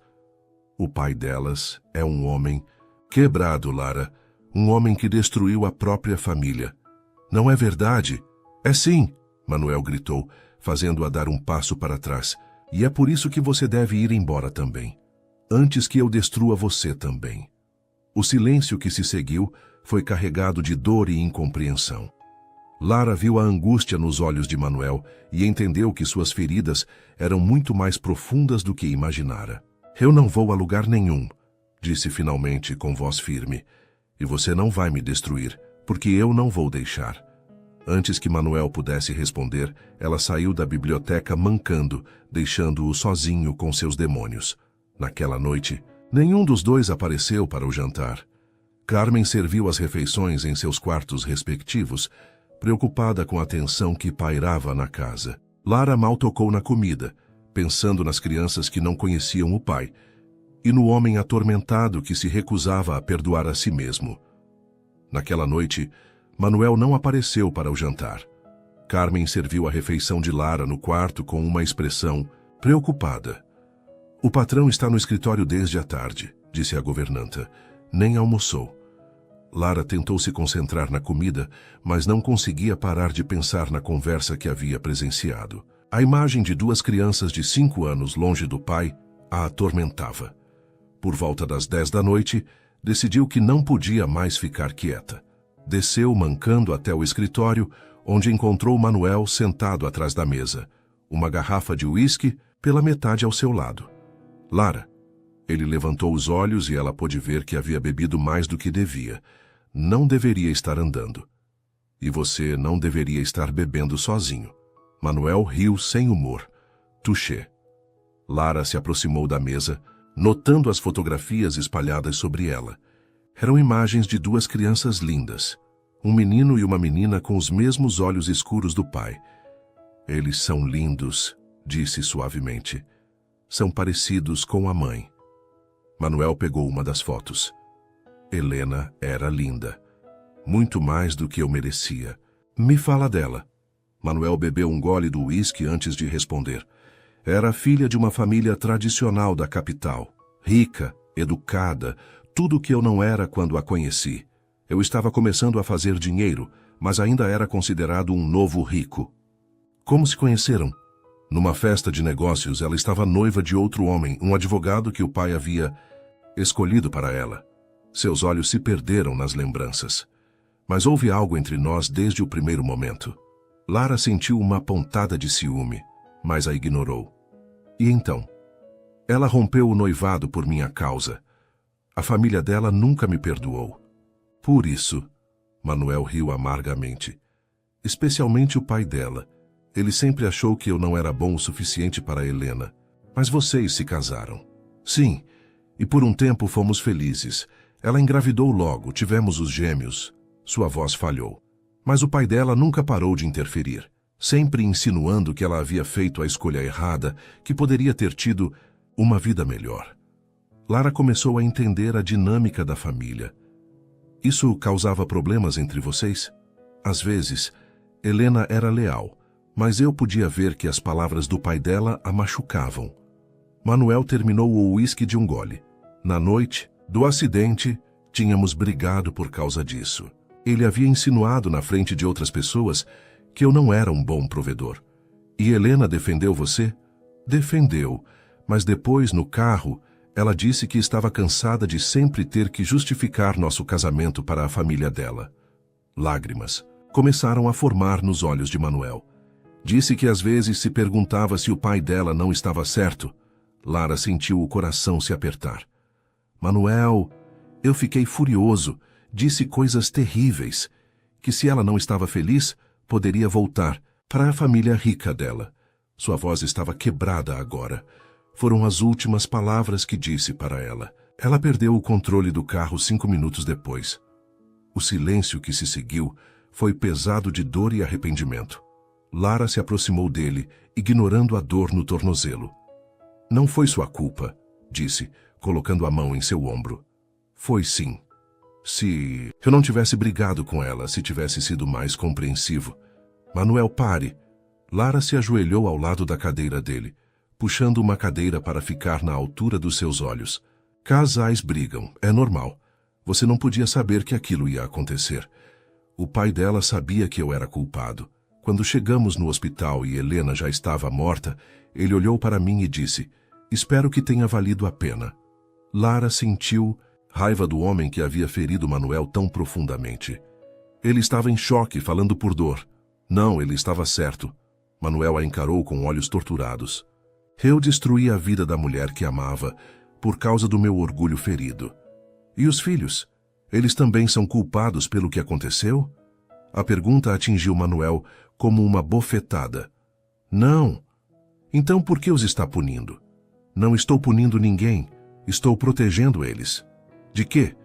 O pai delas é um homem quebrado, Lara. Um homem que destruiu a própria família. Não é verdade? É sim, Manuel gritou, fazendo-a dar um passo para trás. E é por isso que você deve ir embora também. Antes que eu destrua você também. O silêncio que se seguiu foi carregado de dor e incompreensão. Lara viu a angústia nos olhos de Manuel e entendeu que suas feridas eram muito mais profundas do que imaginara. Eu não vou a lugar nenhum, disse finalmente com voz firme. E você não vai me destruir, porque eu não vou deixar. Antes que Manuel pudesse responder, ela saiu da biblioteca mancando, deixando-o sozinho com seus demônios. Naquela noite, nenhum dos dois apareceu para o jantar. Carmen serviu as refeições em seus quartos respectivos, preocupada com a tensão que pairava na casa. Lara mal tocou na comida, pensando nas crianças que não conheciam o pai, e no homem atormentado que se recusava a perdoar a si mesmo. Naquela noite, Manuel não apareceu para o jantar. Carmen serviu a refeição de Lara no quarto com uma expressão preocupada. "O patrão está no escritório desde a tarde", disse a governanta. "Nem almoçou." Lara tentou se concentrar na comida, mas não conseguia parar de pensar na conversa que havia presenciado. A imagem de duas crianças de 5 anos longe do pai a atormentava. Por volta das 10 da noite, decidiu que não podia mais ficar quieta. Desceu mancando até o escritório, onde encontrou Manuel sentado atrás da mesa, uma garrafa de uísque pela metade ao seu lado. "Lara." Ele levantou os olhos e ela pôde ver que havia bebido mais do que devia. "Não deveria estar andando. E você não deveria estar bebendo sozinho." Manuel riu sem humor. "Touché." Lara se aproximou da mesa, notando as fotografias espalhadas sobre ela. Eram imagens de duas crianças lindas, um menino e uma menina com os mesmos olhos escuros do pai. "Eles são lindos", disse suavemente. "São parecidos com a mãe." Manuel pegou uma das fotos. Helena era linda. Muito mais do que eu merecia. "Me fala dela." Manuel bebeu um gole do uísque antes de responder. Era filha de uma família tradicional da capital. Rica, educada, tudo o que eu não era quando a conheci. Eu estava começando a fazer dinheiro, mas ainda era considerado um novo rico. "Como se conheceram?" "Numa festa de negócios, ela estava noiva de outro homem, um advogado que o pai havia escolhido para ela." Seus olhos se perderam nas lembranças. "Mas houve algo entre nós desde o primeiro momento." Lara sentiu uma pontada de ciúme, mas a ignorou. "E então?" "Ela rompeu o noivado por minha causa. A família dela nunca me perdoou." "Por isso?" Manuel riu amargamente. "Especialmente o pai dela. Ele sempre achou que eu não era bom o suficiente para Helena. Mas vocês se casaram." "Sim, e por um tempo fomos felizes. Ela engravidou logo, tivemos os gêmeos." Sua voz falhou. Mas o pai dela nunca parou de interferir, sempre insinuando que ela havia feito a escolha errada, que poderia ter tido uma vida melhor. Lara começou a entender a dinâmica da família. "Isso causava problemas entre vocês?" "Às vezes, Helena era leal, mas eu podia ver que as palavras do pai dela a machucavam." Manuel terminou o uísque de um gole. "Na noite do acidente, tínhamos brigado por causa disso. Ele havia insinuado na frente de outras pessoas que eu não era um bom provedor." "E Helena defendeu você?" "Defendeu, mas depois, no carro, ela disse que estava cansada de sempre ter que justificar nosso casamento para a família dela." Lágrimas começaram a formar nos olhos de Manuel. Disse que às vezes se perguntava se o pai dela não estava certo. Lara sentiu o coração se apertar. "Manuel, eu fiquei furioso. Disse coisas terríveis. Que se ela não estava feliz, poderia voltar para a família rica dela." Sua voz estava quebrada agora. Foram as últimas palavras que disse para ela. Ela perdeu o controle do carro 5 minutos depois. O silêncio que se seguiu foi pesado de dor e arrependimento. Lara se aproximou dele, ignorando a dor no tornozelo. "Não foi sua culpa", disse, colocando a mão em seu ombro. "Foi sim. Se eu não tivesse brigado com ela, se tivesse sido mais compreensivo." "Manuel, pare." Lara se ajoelhou ao lado da cadeira dele, puxando uma cadeira para ficar na altura dos seus olhos. "Casais brigam, é normal. Você não podia saber que aquilo ia acontecer. O pai dela sabia que eu era culpado. Quando chegamos no hospital e Helena já estava morta, ele olhou para mim e disse, "Espero que tenha valido a pena." Lara sentiu raiva do homem que havia ferido Manuel tão profundamente. Ele estava em choque, falando por dor. Não, ele estava certo. Manuel a encarou com olhos torturados. "Eu destruí a vida da mulher que amava, por causa do meu orgulho ferido. E os filhos? Eles também são culpados pelo que aconteceu?" A pergunta atingiu Manuel como uma bofetada. "Não. Então por que os está punindo?" "Não estou punindo ninguém. Estou protegendo eles." "De quê?"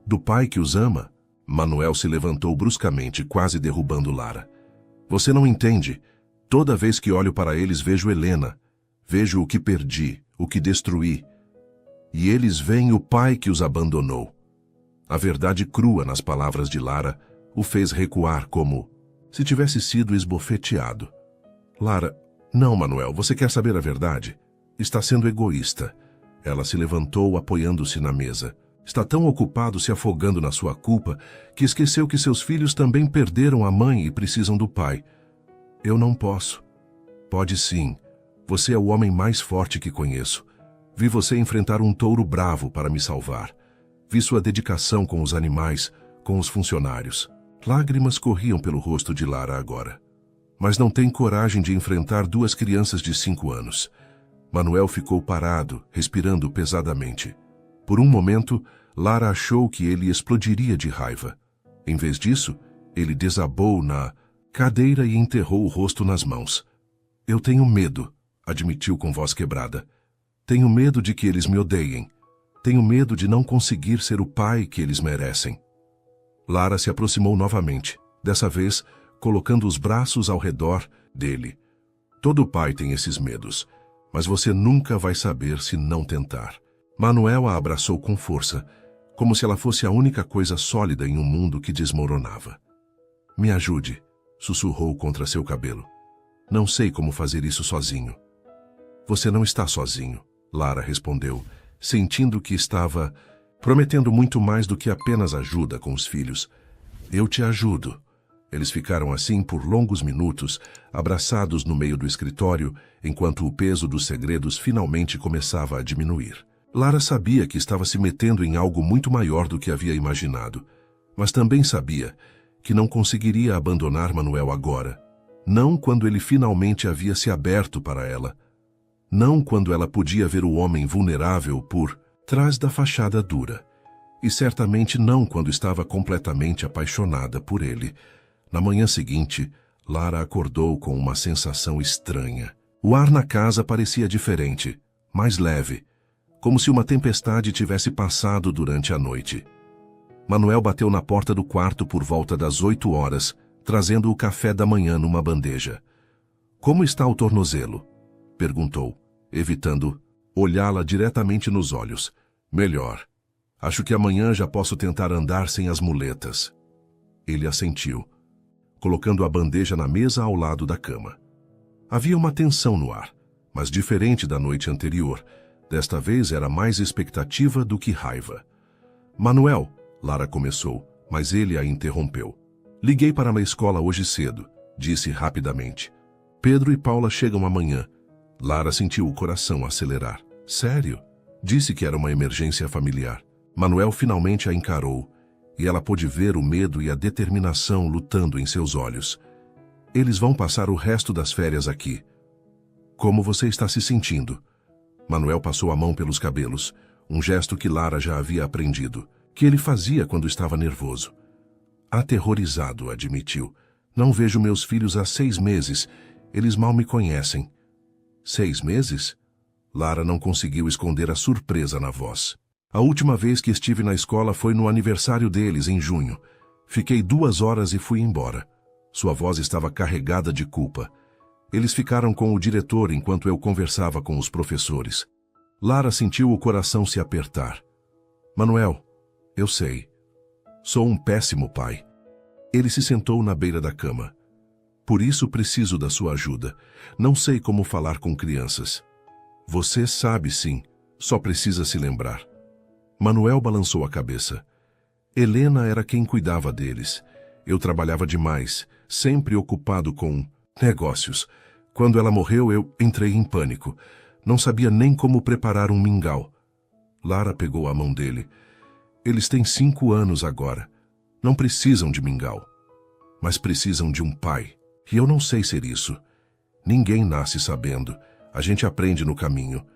"Do pai que os ama." Manuel se levantou bruscamente, quase derrubando Lara. Você não entende. Toda vez que olho para eles vejo Helena. Vejo o que perdi, o que destruí. E eles veem o pai que os abandonou. A verdade crua nas palavras de Lara o fez recuar como se tivesse sido esbofeteado. Lara, não, Manuel, você quer saber a verdade? Está sendo egoísta. Ela se levantou, apoiando-se na mesa. Está tão ocupado se afogando na sua culpa que esqueceu que seus filhos também perderam a mãe e precisam do pai. Eu não posso. Pode sim. Você é o homem mais forte que conheço. Vi você enfrentar um touro bravo para me salvar. Vi sua dedicação com os animais, com os funcionários. Lágrimas corriam pelo rosto de Lara agora. Mas não tem coragem de enfrentar 2 crianças de 5 anos. Manuel ficou parado, respirando pesadamente. Por um momento, Lara achou que ele explodiria de raiva. Em vez disso, ele desabou na cadeira e enterrou o rosto nas mãos. Eu tenho medo, admitiu com voz quebrada. Tenho medo de que eles me odeiem. Tenho medo de não conseguir ser o pai que eles merecem. Lara se aproximou novamente, dessa vez colocando os braços ao redor dele. Todo pai tem esses medos, mas você nunca vai saber se não tentar. Manuel a abraçou com força, como se ela fosse a única coisa sólida em um mundo que desmoronava. Me ajude, sussurrou contra seu cabelo. Não sei como fazer isso sozinho. Você não está sozinho, Lara respondeu, sentindo que estava prometendo muito mais do que apenas ajuda com os filhos. Eu te ajudo. Eles ficaram assim por longos minutos, abraçados no meio do escritório, enquanto o peso dos segredos finalmente começava a diminuir. Lara sabia que estava se metendo em algo muito maior do que havia imaginado, mas também sabia que não conseguiria abandonar Manuel agora. Não quando ele finalmente havia se aberto para ela. Não quando ela podia ver o homem vulnerável por trás da fachada dura. E certamente não quando estava completamente apaixonada por ele. Na manhã seguinte, Lara acordou com uma sensação estranha. O ar na casa parecia diferente, mais leve, como se uma tempestade tivesse passado durante a noite. Manuel bateu na porta do quarto por volta das 8 horas, trazendo o café da manhã numa bandeja. Como está o tornozelo? Perguntou, evitando olhá-la diretamente nos olhos. Melhor. Acho que amanhã já posso tentar andar sem as muletas. Ele assentiu, colocando a bandeja na mesa ao lado da cama. Havia uma tensão no ar, mas diferente da noite anterior. Desta vez era mais expectativa do que raiva. Manuel, Lara começou, mas ele a interrompeu. Liguei para a escola hoje cedo, disse rapidamente. Pedro e Paula chegam amanhã. Lara sentiu o coração acelerar. Sério? Disse que era uma emergência familiar. Manuel finalmente a encarou, e ela pôde ver o medo e a determinação lutando em seus olhos. Eles vão passar o resto das férias aqui. Como você está se sentindo? Manuel passou a mão pelos cabelos, um gesto que Lara já havia aprendido, que ele fazia quando estava nervoso. Aterrorizado, admitiu. Não vejo meus filhos há 6 meses. Eles mal me conhecem. 6 meses? Lara não conseguiu esconder a surpresa na voz. A última vez que estive na escola foi no aniversário deles, em junho. Fiquei 2 horas e fui embora. Sua voz estava carregada de culpa. Eles ficaram com o diretor enquanto eu conversava com os professores. Lara sentiu o coração se apertar. Manuel, eu sei. Sou um péssimo pai. Ele se sentou na beira da cama. Por isso preciso da sua ajuda. Não sei como falar com crianças. Você sabe sim, só precisa se lembrar. Manuel balançou a cabeça. Helena era quem cuidava deles. Eu trabalhava demais, sempre ocupado com negócios. Quando ela morreu, eu entrei em pânico. Não sabia nem como preparar um mingau. Lara pegou a mão dele. Eles têm 5 anos agora. Não precisam de mingau. Mas precisam de um pai. E eu não sei ser isso. Ninguém nasce sabendo. A gente aprende no caminho.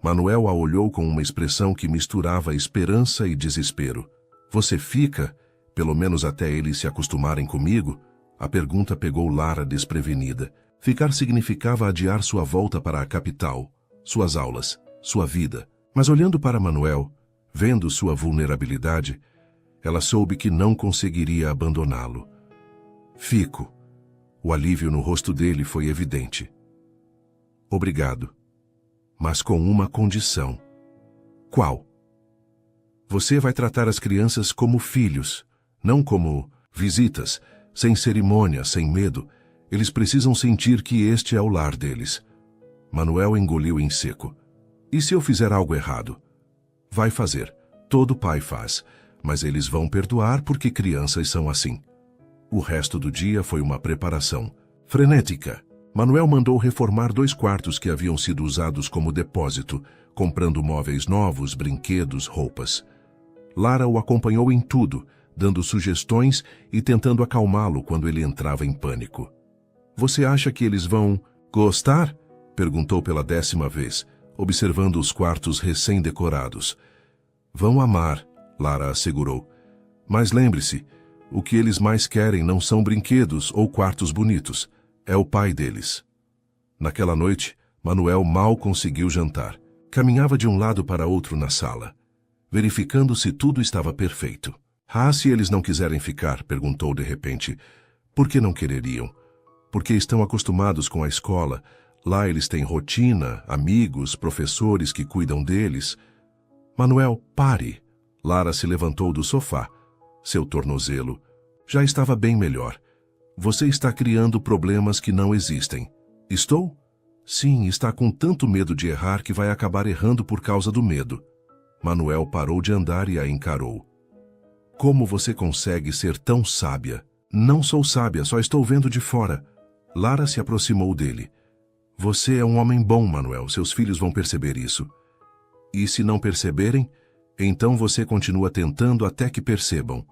Manuel a olhou com uma expressão que misturava esperança e desespero. Você fica, pelo menos até eles se acostumarem comigo? A pergunta pegou Lara desprevenida. Ficar significava adiar sua volta para a capital, suas aulas, sua vida. Mas olhando para Manuel, vendo sua vulnerabilidade, Ela soube que não conseguiria abandoná-lo. Fico. O alívio no rosto dele foi evidente. Obrigado. Mas com uma condição. Qual? Você vai tratar as crianças como filhos, não como visitas, sem cerimônia, sem medo. Eles precisam sentir que este é o lar deles. Manuel engoliu em seco. E se eu fizer algo errado? Vai fazer. Todo pai faz. Mas eles vão perdoar porque crianças são assim. O resto do dia foi uma preparação frenética. Manuel mandou reformar 2 quartos que haviam sido usados como depósito, comprando móveis novos, brinquedos, roupas. Lara o acompanhou em tudo, dando sugestões e tentando acalmá-lo quando ele entrava em pânico. Você acha que eles vão gostar? Perguntou pela 10ª vez, observando os quartos recém-decorados. Vão amar, Lara assegurou. Mas lembre-se, o que eles mais querem não são brinquedos ou quartos bonitos. É o pai deles. Naquela noite, Manuel mal conseguiu jantar. Caminhava de um lado para outro na sala, verificando se tudo estava perfeito. Se eles não quiserem ficar, perguntou de repente. Por que não quereriam? Porque estão acostumados com a escola. Lá eles têm rotina, amigos, professores que cuidam deles. Manuel, pare. Lara se levantou do sofá. Seu tornozelo já estava bem melhor. Você está criando problemas que não existem. Estou? Sim, está com tanto medo de errar que vai acabar errando por causa do medo. Manuel parou de andar e a encarou. Como você consegue ser tão sábia? Não sou sábia, só estou vendo de fora. Lara se aproximou dele. Você é um homem bom, Manuel. Seus filhos vão perceber isso. E se não perceberem, então você continua tentando até que percebam.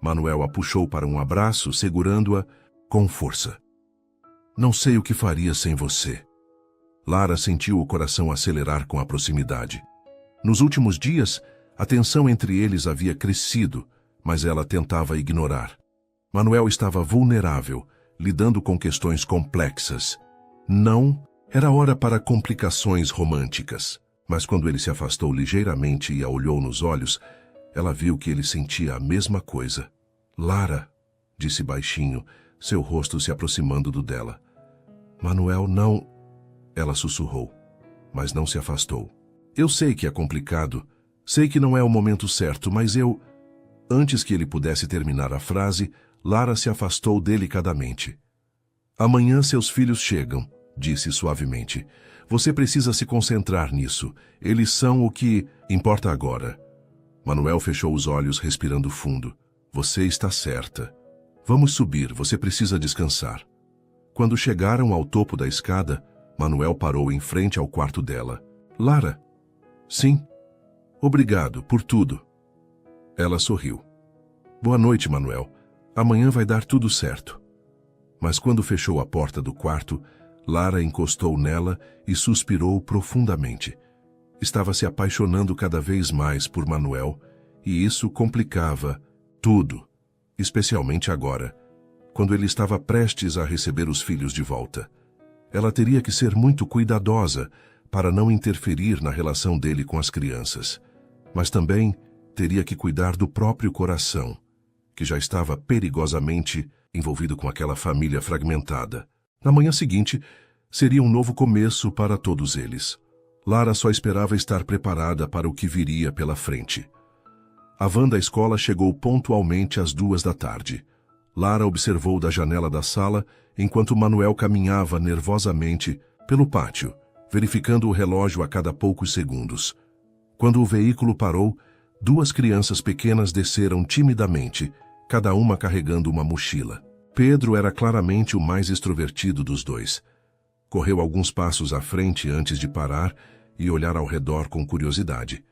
Manuel a puxou para um abraço, segurando-a com força. Não sei o que faria sem você. Lara sentiu o coração acelerar com a proximidade. Nos últimos dias, a tensão entre eles havia crescido, mas ela tentava ignorar. Manuel estava vulnerável, lidando com questões complexas. Não era hora para complicações românticas, mas quando ele se afastou ligeiramente e a olhou nos olhos, ela viu que ele sentia a mesma coisa. Lara, disse baixinho, seu rosto se aproximando do dela. Manuel não... Ela sussurrou, mas não se afastou. Eu sei que é complicado, sei que não é o momento certo, mas eu... Antes que ele pudesse terminar a frase, Lara se afastou delicadamente. Amanhã seus filhos chegam, disse suavemente. Você precisa se concentrar nisso. Eles são o que importa agora. Manuel fechou os olhos, respirando fundo. Você está certa. Vamos subir, você precisa descansar. Quando chegaram ao topo da escada, Manuel parou em frente ao quarto dela. Lara? Sim. Obrigado por tudo. Ela sorriu. Boa noite, Manuel. Amanhã vai dar tudo certo. Mas quando fechou a porta do quarto, Lara encostou nela e suspirou profundamente. Estava se apaixonando cada vez mais por Manuel, e isso complicava tudo, especialmente agora, quando ele estava prestes a receber os filhos de volta. Ela teria que ser muito cuidadosa para não interferir na relação dele com as crianças, mas também teria que cuidar do próprio coração, que já estava perigosamente envolvido com aquela família fragmentada. Na manhã seguinte, seria um novo começo para todos eles. Lara só esperava estar preparada para o que viria pela frente. A van da escola chegou pontualmente às 14h. Lara observou da janela da sala enquanto Manuel caminhava nervosamente pelo pátio, verificando o relógio a cada poucos segundos. Quando o veículo parou, 2 crianças pequenas desceram timidamente, cada uma carregando uma mochila. Pedro era claramente o mais extrovertido dos dois. Correu alguns passos à frente antes de parar e olhar ao redor com curiosidade.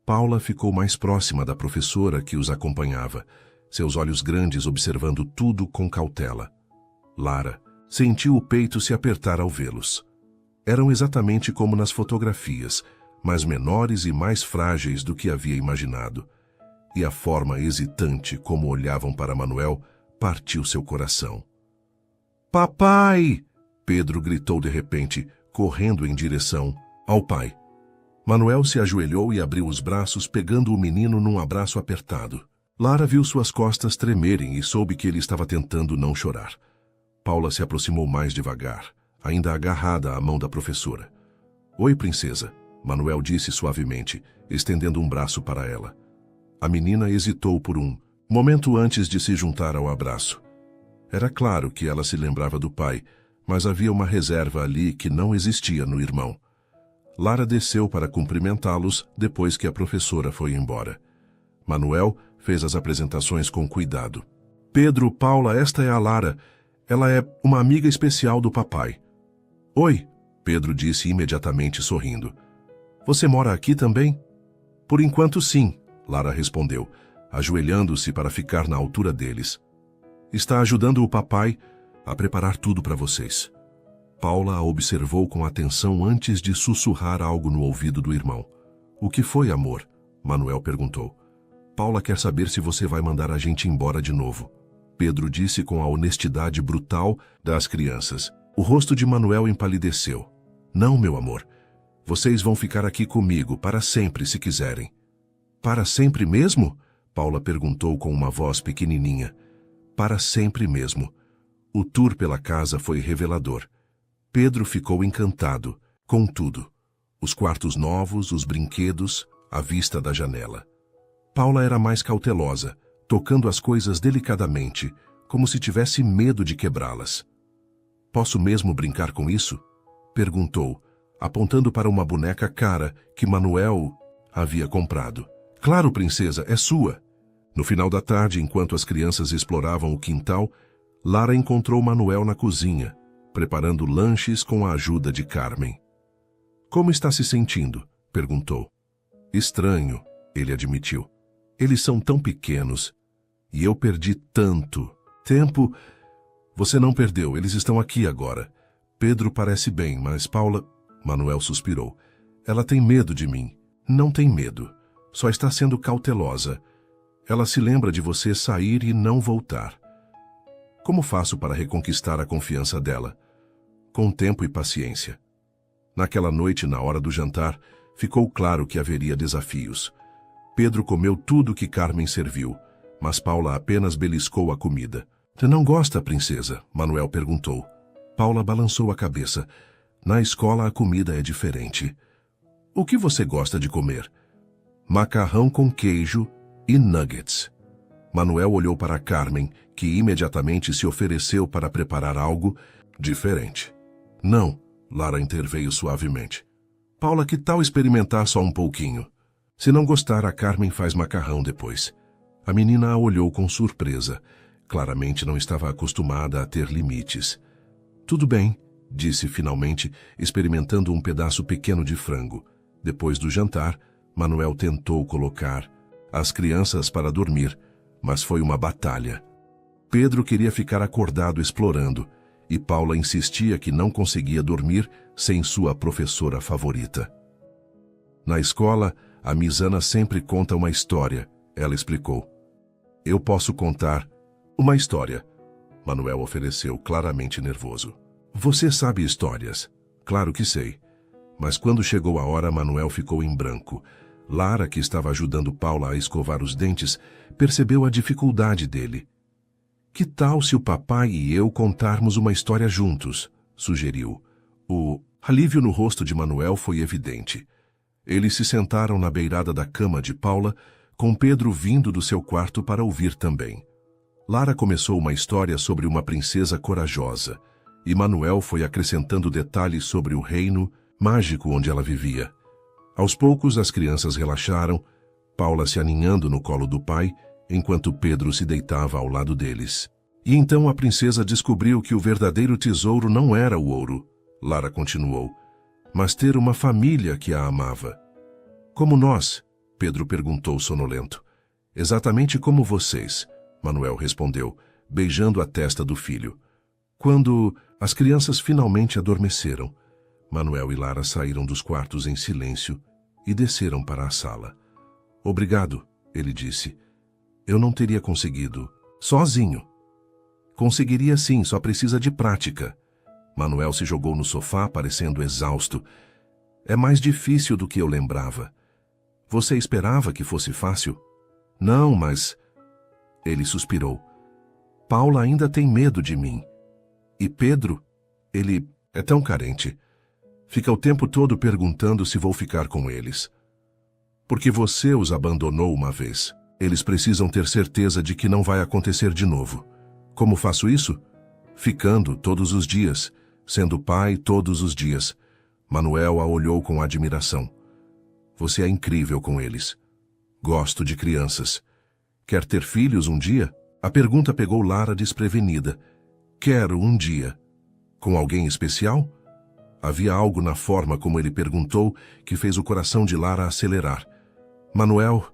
Paula ficou mais próxima da professora que os acompanhava, seus olhos grandes observando tudo com cautela. Lara sentiu o peito se apertar ao vê-los. Eram exatamente como nas fotografias, mas menores e mais frágeis do que havia imaginado. E a forma hesitante como olhavam para Manuel partiu seu coração. Papai! Pedro gritou de repente, correndo em direção ao pai. Manuel se ajoelhou e abriu os braços, pegando o menino num abraço apertado. Lara viu suas costas tremerem e soube que ele estava tentando não chorar. Paula se aproximou mais devagar, ainda agarrada à mão da professora. "Oi, princesa", Manuel disse suavemente, estendendo um braço para ela. A menina hesitou por um momento antes de se juntar ao abraço. Era claro que ela se lembrava do pai, mas havia uma reserva ali que não existia no irmão. Lara desceu para cumprimentá-los depois que a professora foi embora. Manuel fez as apresentações com cuidado. "Pedro, Paula, esta é a Lara. Ela é uma amiga especial do papai." "Oi", Pedro disse imediatamente sorrindo. "Você mora aqui também?" "Por enquanto sim", Lara respondeu, ajoelhando-se para ficar na altura deles. "Está ajudando o papai a preparar tudo para vocês." Paula a observou com atenção antes de sussurrar algo no ouvido do irmão. "O que foi, amor?" Manuel perguntou. "Paula quer saber se você vai mandar a gente embora de novo", Pedro disse com a honestidade brutal das crianças. O rosto de Manuel empalideceu. "Não, meu amor. Vocês vão ficar aqui comigo para sempre, se quiserem." "Para sempre mesmo?" Paula perguntou com uma voz pequenininha. "Para sempre mesmo." O tour pela casa foi revelador. Pedro ficou encantado, com tudo. Os quartos novos, os brinquedos, a vista da janela. Paula era mais cautelosa, tocando as coisas delicadamente, como se tivesse medo de quebrá-las. "Posso mesmo brincar com isso?" perguntou, apontando para uma boneca cara que Manuel havia comprado. "Claro, princesa, é sua." No final da tarde, enquanto as crianças exploravam o quintal, Lara encontrou Manuel na cozinha, preparando lanches com a ajuda de Carmen. "Como está se sentindo?" perguntou. "Estranho", ele admitiu. "Eles são tão pequenos. E eu perdi tanto tempo." "Você não perdeu, eles estão aqui agora. Pedro parece bem, mas Paula..." Manuel suspirou. "Ela tem medo de mim." "Não tem medo. Só está sendo cautelosa. Ela se lembra de você sair e não voltar." "Como faço para reconquistar a confiança dela?" "Com tempo e paciência." Naquela noite, na hora do jantar, ficou claro que haveria desafios. Pedro comeu tudo que Carmen serviu, mas Paula apenas beliscou a comida. "Você não gosta, princesa?" Manuel perguntou. Paula balançou a cabeça. "Na escola a comida é diferente." "O que você gosta de comer?" "Macarrão com queijo e nuggets." Manuel olhou para Carmen, que imediatamente se ofereceu para preparar algo diferente. "Não", Lara interveio suavemente. "Paula, que tal experimentar só um pouquinho? Se não gostar, a Carmen faz macarrão depois." A menina a olhou com surpresa. Claramente não estava acostumada a ter limites. "Tudo bem", disse finalmente, experimentando um pedaço pequeno de frango. Depois do jantar, Manuel tentou colocar as crianças para dormir, mas foi uma batalha. Pedro queria ficar acordado explorando, e Paula insistia que não conseguia dormir sem sua professora favorita. "Na escola, a Miss Ana sempre conta uma história", ela explicou. "Eu posso contar uma história", Manuel ofereceu, claramente nervoso. "Você sabe histórias?" "Claro que sei." Mas quando chegou a hora, Manuel ficou em branco. Lara, que estava ajudando Paula a escovar os dentes, percebeu a dificuldade dele. "Que tal se o papai e eu contarmos uma história juntos?" sugeriu. O alívio no rosto de Manuel foi evidente. Eles se sentaram na beirada da cama de Paula, com Pedro vindo do seu quarto para ouvir também. Lara começou uma história sobre uma princesa corajosa, e Manuel foi acrescentando detalhes sobre o reino mágico onde ela vivia. Aos poucos, as crianças relaxaram, Paula se aninhando no colo do pai, enquanto Pedro se deitava ao lado deles. E então a princesa descobriu que o verdadeiro tesouro não era o ouro, Lara continuou, mas ter uma família que a amava. "Como nós?" Pedro perguntou sonolento. "Exatamente como vocês", Manuel respondeu, beijando a testa do filho. Quando as crianças finalmente adormeceram, Manuel e Lara saíram dos quartos em silêncio e desceram para a sala. "Obrigado", ele disse. "Eu não teria conseguido, sozinho." "Conseguiria sim, só precisa de prática." Manuel se jogou no sofá, parecendo exausto. "É mais difícil do que eu lembrava." "Você esperava que fosse fácil?" "Não, mas Ele suspirou. Paula ainda tem medo de mim. E Pedro, ele é tão carente. Fica o tempo todo perguntando se vou ficar com eles. Porque você os abandonou uma vez. Eles precisam ter certeza de que não vai acontecer de novo. Como faço isso? Ficando todos os dias, sendo pai todos os dias. Manuel a olhou com admiração. Você é incrível com eles. Gosto de crianças. Quer ter filhos um dia? A pergunta pegou Lara desprevenida. Quero um dia. Com alguém especial? Havia algo na forma como ele perguntou que fez o coração de Lara acelerar. Manuel,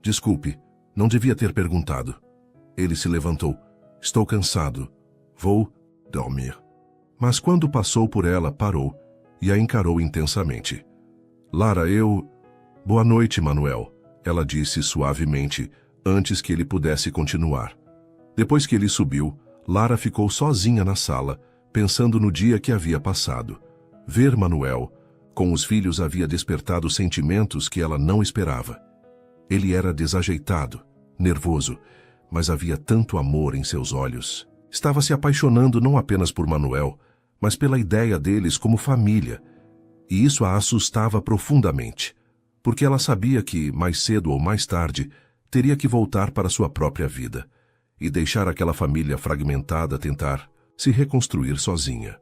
desculpe, não devia ter perguntado. Ele se levantou. Estou cansado. Vou dormir. Mas quando passou por ela, parou e a encarou intensamente. Lara, Boa noite, Manuel, ela disse suavemente, antes que ele pudesse continuar. Depois que ele subiu, Lara ficou sozinha na sala, pensando no dia que havia passado. Ver Manuel com os filhos havia despertado sentimentos que ela não esperava. Ele era desajeitado, nervoso, mas havia tanto amor em seus olhos. Estava se apaixonando não apenas por Manuel, mas pela ideia deles como família. E isso a assustava profundamente, porque ela sabia que, mais cedo ou mais tarde, teria que voltar para sua própria vida e deixar aquela família fragmentada tentar se reconstruir sozinha.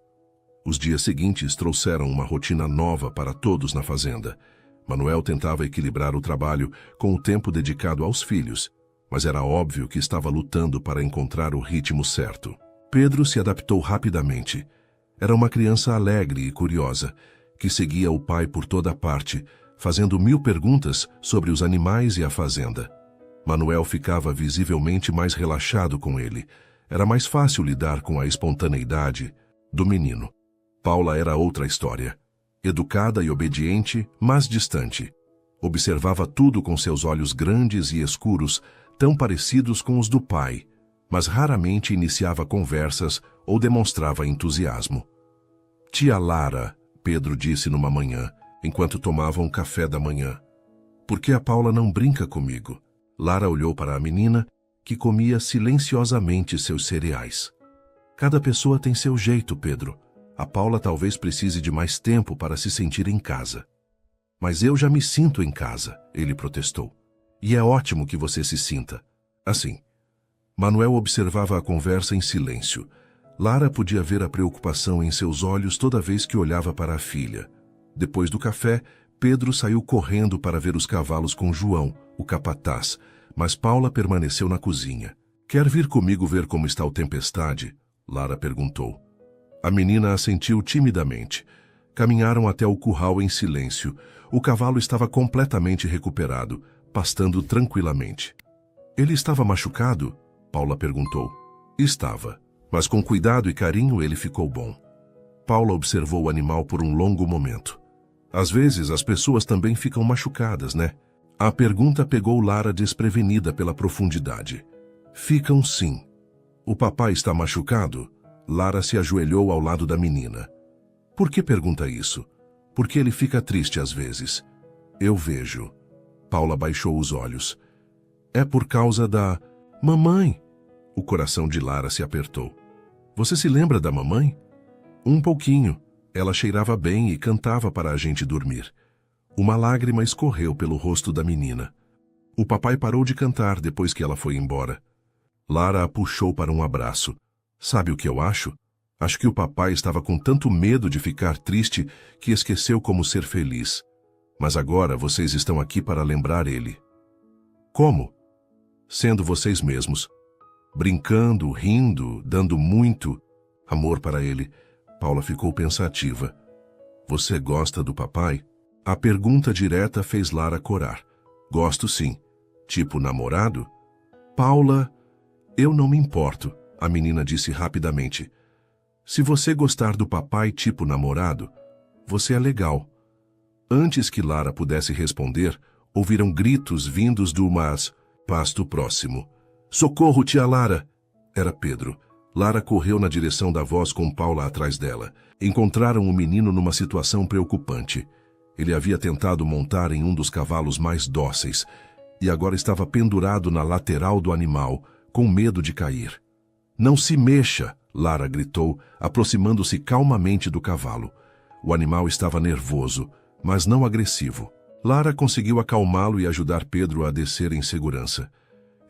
Os dias seguintes trouxeram uma rotina nova para todos na fazenda. Manuel tentava equilibrar o trabalho com o tempo dedicado aos filhos, mas era óbvio que estava lutando para encontrar o ritmo certo. Pedro se adaptou rapidamente. Era uma criança alegre e curiosa, que seguia o pai por toda parte, fazendo 1000 perguntas sobre os animais e a fazenda. Manuel ficava visivelmente mais relaxado com ele. Era mais fácil lidar com a espontaneidade do menino. Paula era outra história. Educada e obediente, mas distante. Observava tudo com seus olhos grandes e escuros, tão parecidos com os do pai, mas raramente iniciava conversas ou demonstrava entusiasmo. Tia Lara, Pedro disse numa manhã, enquanto tomavam café da manhã. Por que a Paula não brinca comigo? Lara olhou para a menina, que comia silenciosamente seus cereais. Cada pessoa tem seu jeito, Pedro. A Paula talvez precise de mais tempo para se sentir em casa. Mas eu já me sinto em casa, ele protestou. E é ótimo que você se sinta. Assim. Manuel observava a conversa em silêncio. Lara podia ver a preocupação em seus olhos toda vez que olhava para a filha. Depois do café, Pedro saiu correndo para ver os cavalos com João, o capataz, mas Paula permaneceu na cozinha. Quer vir comigo ver como está o Tempestade? Lara perguntou. A menina assentiu timidamente. Caminharam até o curral em silêncio. O cavalo estava completamente recuperado, pastando tranquilamente. Ele estava machucado? Paula perguntou. Estava, mas com cuidado e carinho ele ficou bom. Paula observou o animal por um longo momento. Às vezes as pessoas também ficam machucadas, né? A pergunta pegou Lara desprevenida pela profundidade. Ficam sim. O papai está machucado? Lara se ajoelhou ao lado da menina. Por que pergunta isso? Porque ele fica triste às vezes. Eu vejo. Paula baixou os olhos. É por causa da... Mamãe! O coração de Lara se apertou. Você se lembra da mamãe? Um pouquinho. Ela cheirava bem e cantava para a gente dormir. Uma lágrima escorreu pelo rosto da menina. O papai parou de cantar depois que ela foi embora. Lara a puxou para um abraço. Sabe o que eu acho? Acho que o papai estava com tanto medo de ficar triste que esqueceu como ser feliz. Mas agora vocês estão aqui para lembrar ele. Como? Sendo vocês mesmos. Brincando, rindo, dando muito amor para ele. Paula ficou pensativa. Você gosta do papai? A pergunta direta fez Lara corar. Gosto sim. Tipo namorado? Paula, eu não me importo, a menina disse rapidamente. Se você gostar do papai tipo namorado, você é legal. Antes que Lara pudesse responder, ouviram gritos vindos do pasto próximo. Socorro, tia Lara! Era Pedro. Lara correu na direção da voz com Paula atrás dela. Encontraram o menino numa situação preocupante. Ele havia tentado montar em um dos cavalos mais dóceis e agora estava pendurado na lateral do animal, com medo de cair. Não se mexa, Lara gritou, aproximando-se calmamente do cavalo. O animal estava nervoso, mas não agressivo. Lara conseguiu acalmá-lo e ajudar Pedro a descer em segurança.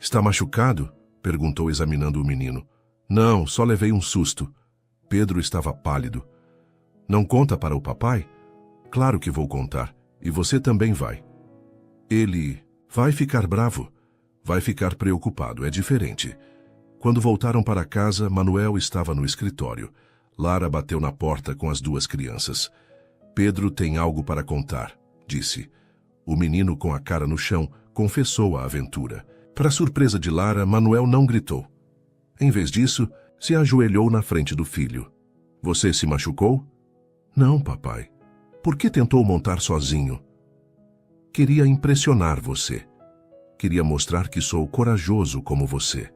Está machucado? Perguntou examinando o menino. Não, só levei um susto. Pedro estava pálido. Não conta para o papai? Claro que vou contar. E você também vai. Ele vai ficar bravo. Vai ficar preocupado, é diferente. Quando voltaram para casa, Manuel estava no escritório. Lara bateu na porta com as duas crianças. Pedro tem algo para contar, disse. O menino, com a cara no chão, confessou a aventura. Para surpresa de Lara, Manuel não gritou. Em vez disso, se ajoelhou na frente do filho. Você se machucou? Não, papai. Por que tentou montar sozinho? Queria impressionar você. Queria mostrar que sou corajoso como você.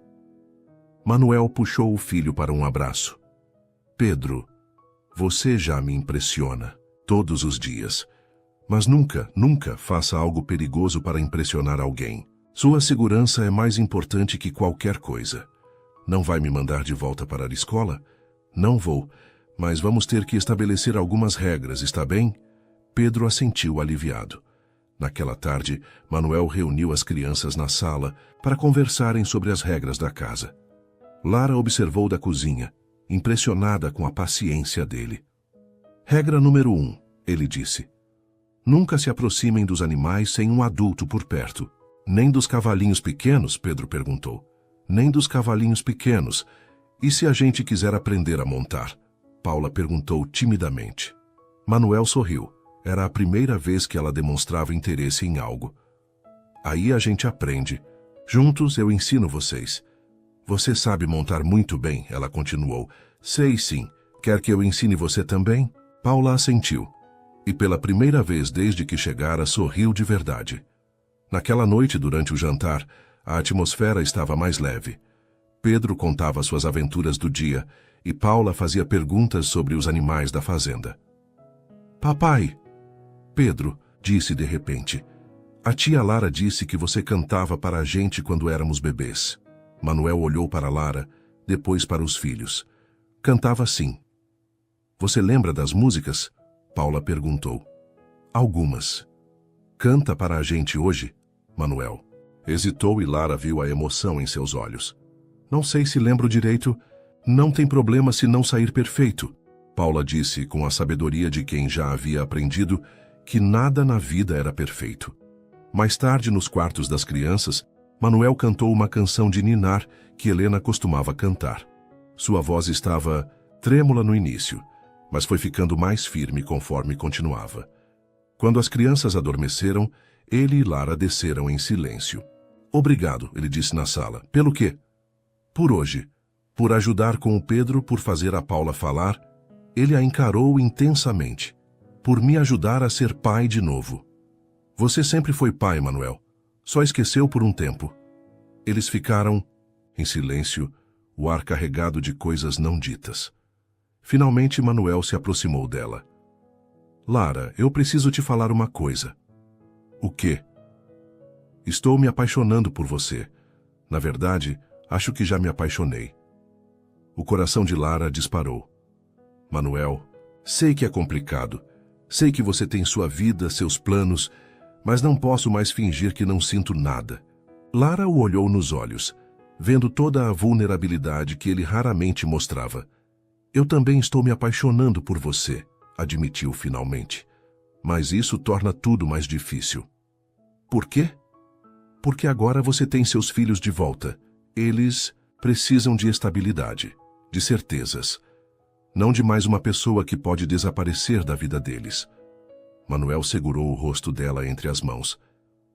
Manuel puxou o filho para um abraço. Pedro, você já me impressiona, todos os dias. Mas nunca, nunca faça algo perigoso para impressionar alguém. Sua segurança é mais importante que qualquer coisa. Não vai me mandar de volta para a escola? Não vou, mas vamos ter que estabelecer algumas regras, está bem? Pedro assentiu aliviado. Naquela tarde, Manuel reuniu as crianças na sala para conversarem sobre as regras da casa. Lara observou da cozinha, impressionada com a paciência dele. Regra número 1, ele disse. Nunca se aproximem dos animais sem um adulto por perto. Nem dos cavalinhos pequenos? Pedro perguntou. Nem dos cavalinhos pequenos. E se a gente quiser aprender a montar? Paula perguntou timidamente. Manuel sorriu. Era a primeira vez que ela demonstrava interesse em algo. Aí a gente aprende. Juntos eu ensino vocês. Você sabe montar muito bem, ela continuou. Sei sim. Quer que eu ensine você também? Paula assentiu. E pela primeira vez desde que chegara, sorriu de verdade. Naquela noite, durante o jantar, a atmosfera estava mais leve. Pedro contava suas aventuras do dia e Paula fazia perguntas sobre os animais da fazenda. Papai, Pedro disse de repente, a tia Lara disse que você cantava para a gente quando éramos bebês. Manuel olhou para Lara, depois para os filhos. Cantava sim. Você lembra das músicas? Paula perguntou. Algumas. Canta para a gente hoje, Manuel. Hesitou e Lara viu a emoção em seus olhos. Não sei se lembro direito. Não tem problema se não sair perfeito. Paula disse com a sabedoria de quem já havia aprendido que nada na vida era perfeito. Mais tarde, nos quartos das crianças, Manuel cantou uma canção de ninar que Helena costumava cantar. Sua voz estava trêmula no início, mas foi ficando mais firme conforme continuava. Quando as crianças adormeceram, ele e Lara desceram em silêncio. Obrigado, ele disse na sala. Pelo quê? Por hoje. Por ajudar com o Pedro, por fazer a Paula falar. Ele a encarou intensamente. Por me ajudar a ser pai de novo. Você sempre foi pai, Manuel. Só esqueceu por um tempo. Eles ficaram, em silêncio, o ar carregado de coisas não ditas. Finalmente, Manuel se aproximou dela. Lara, eu preciso te falar uma coisa. O quê? Estou me apaixonando por você. Na verdade, acho que já me apaixonei. O coração de Lara disparou. Manuel, sei que é complicado. Sei que você tem sua vida, seus planos, mas não posso mais fingir que não sinto nada. Lara o olhou nos olhos, vendo toda a vulnerabilidade que ele raramente mostrava. Eu também estou me apaixonando por você, admitiu finalmente. Mas isso torna tudo mais difícil. Por quê? Porque agora você tem seus filhos de volta. Eles precisam de estabilidade, de certezas. Não de mais uma pessoa que pode desaparecer da vida deles. Manuel segurou o rosto dela entre as mãos.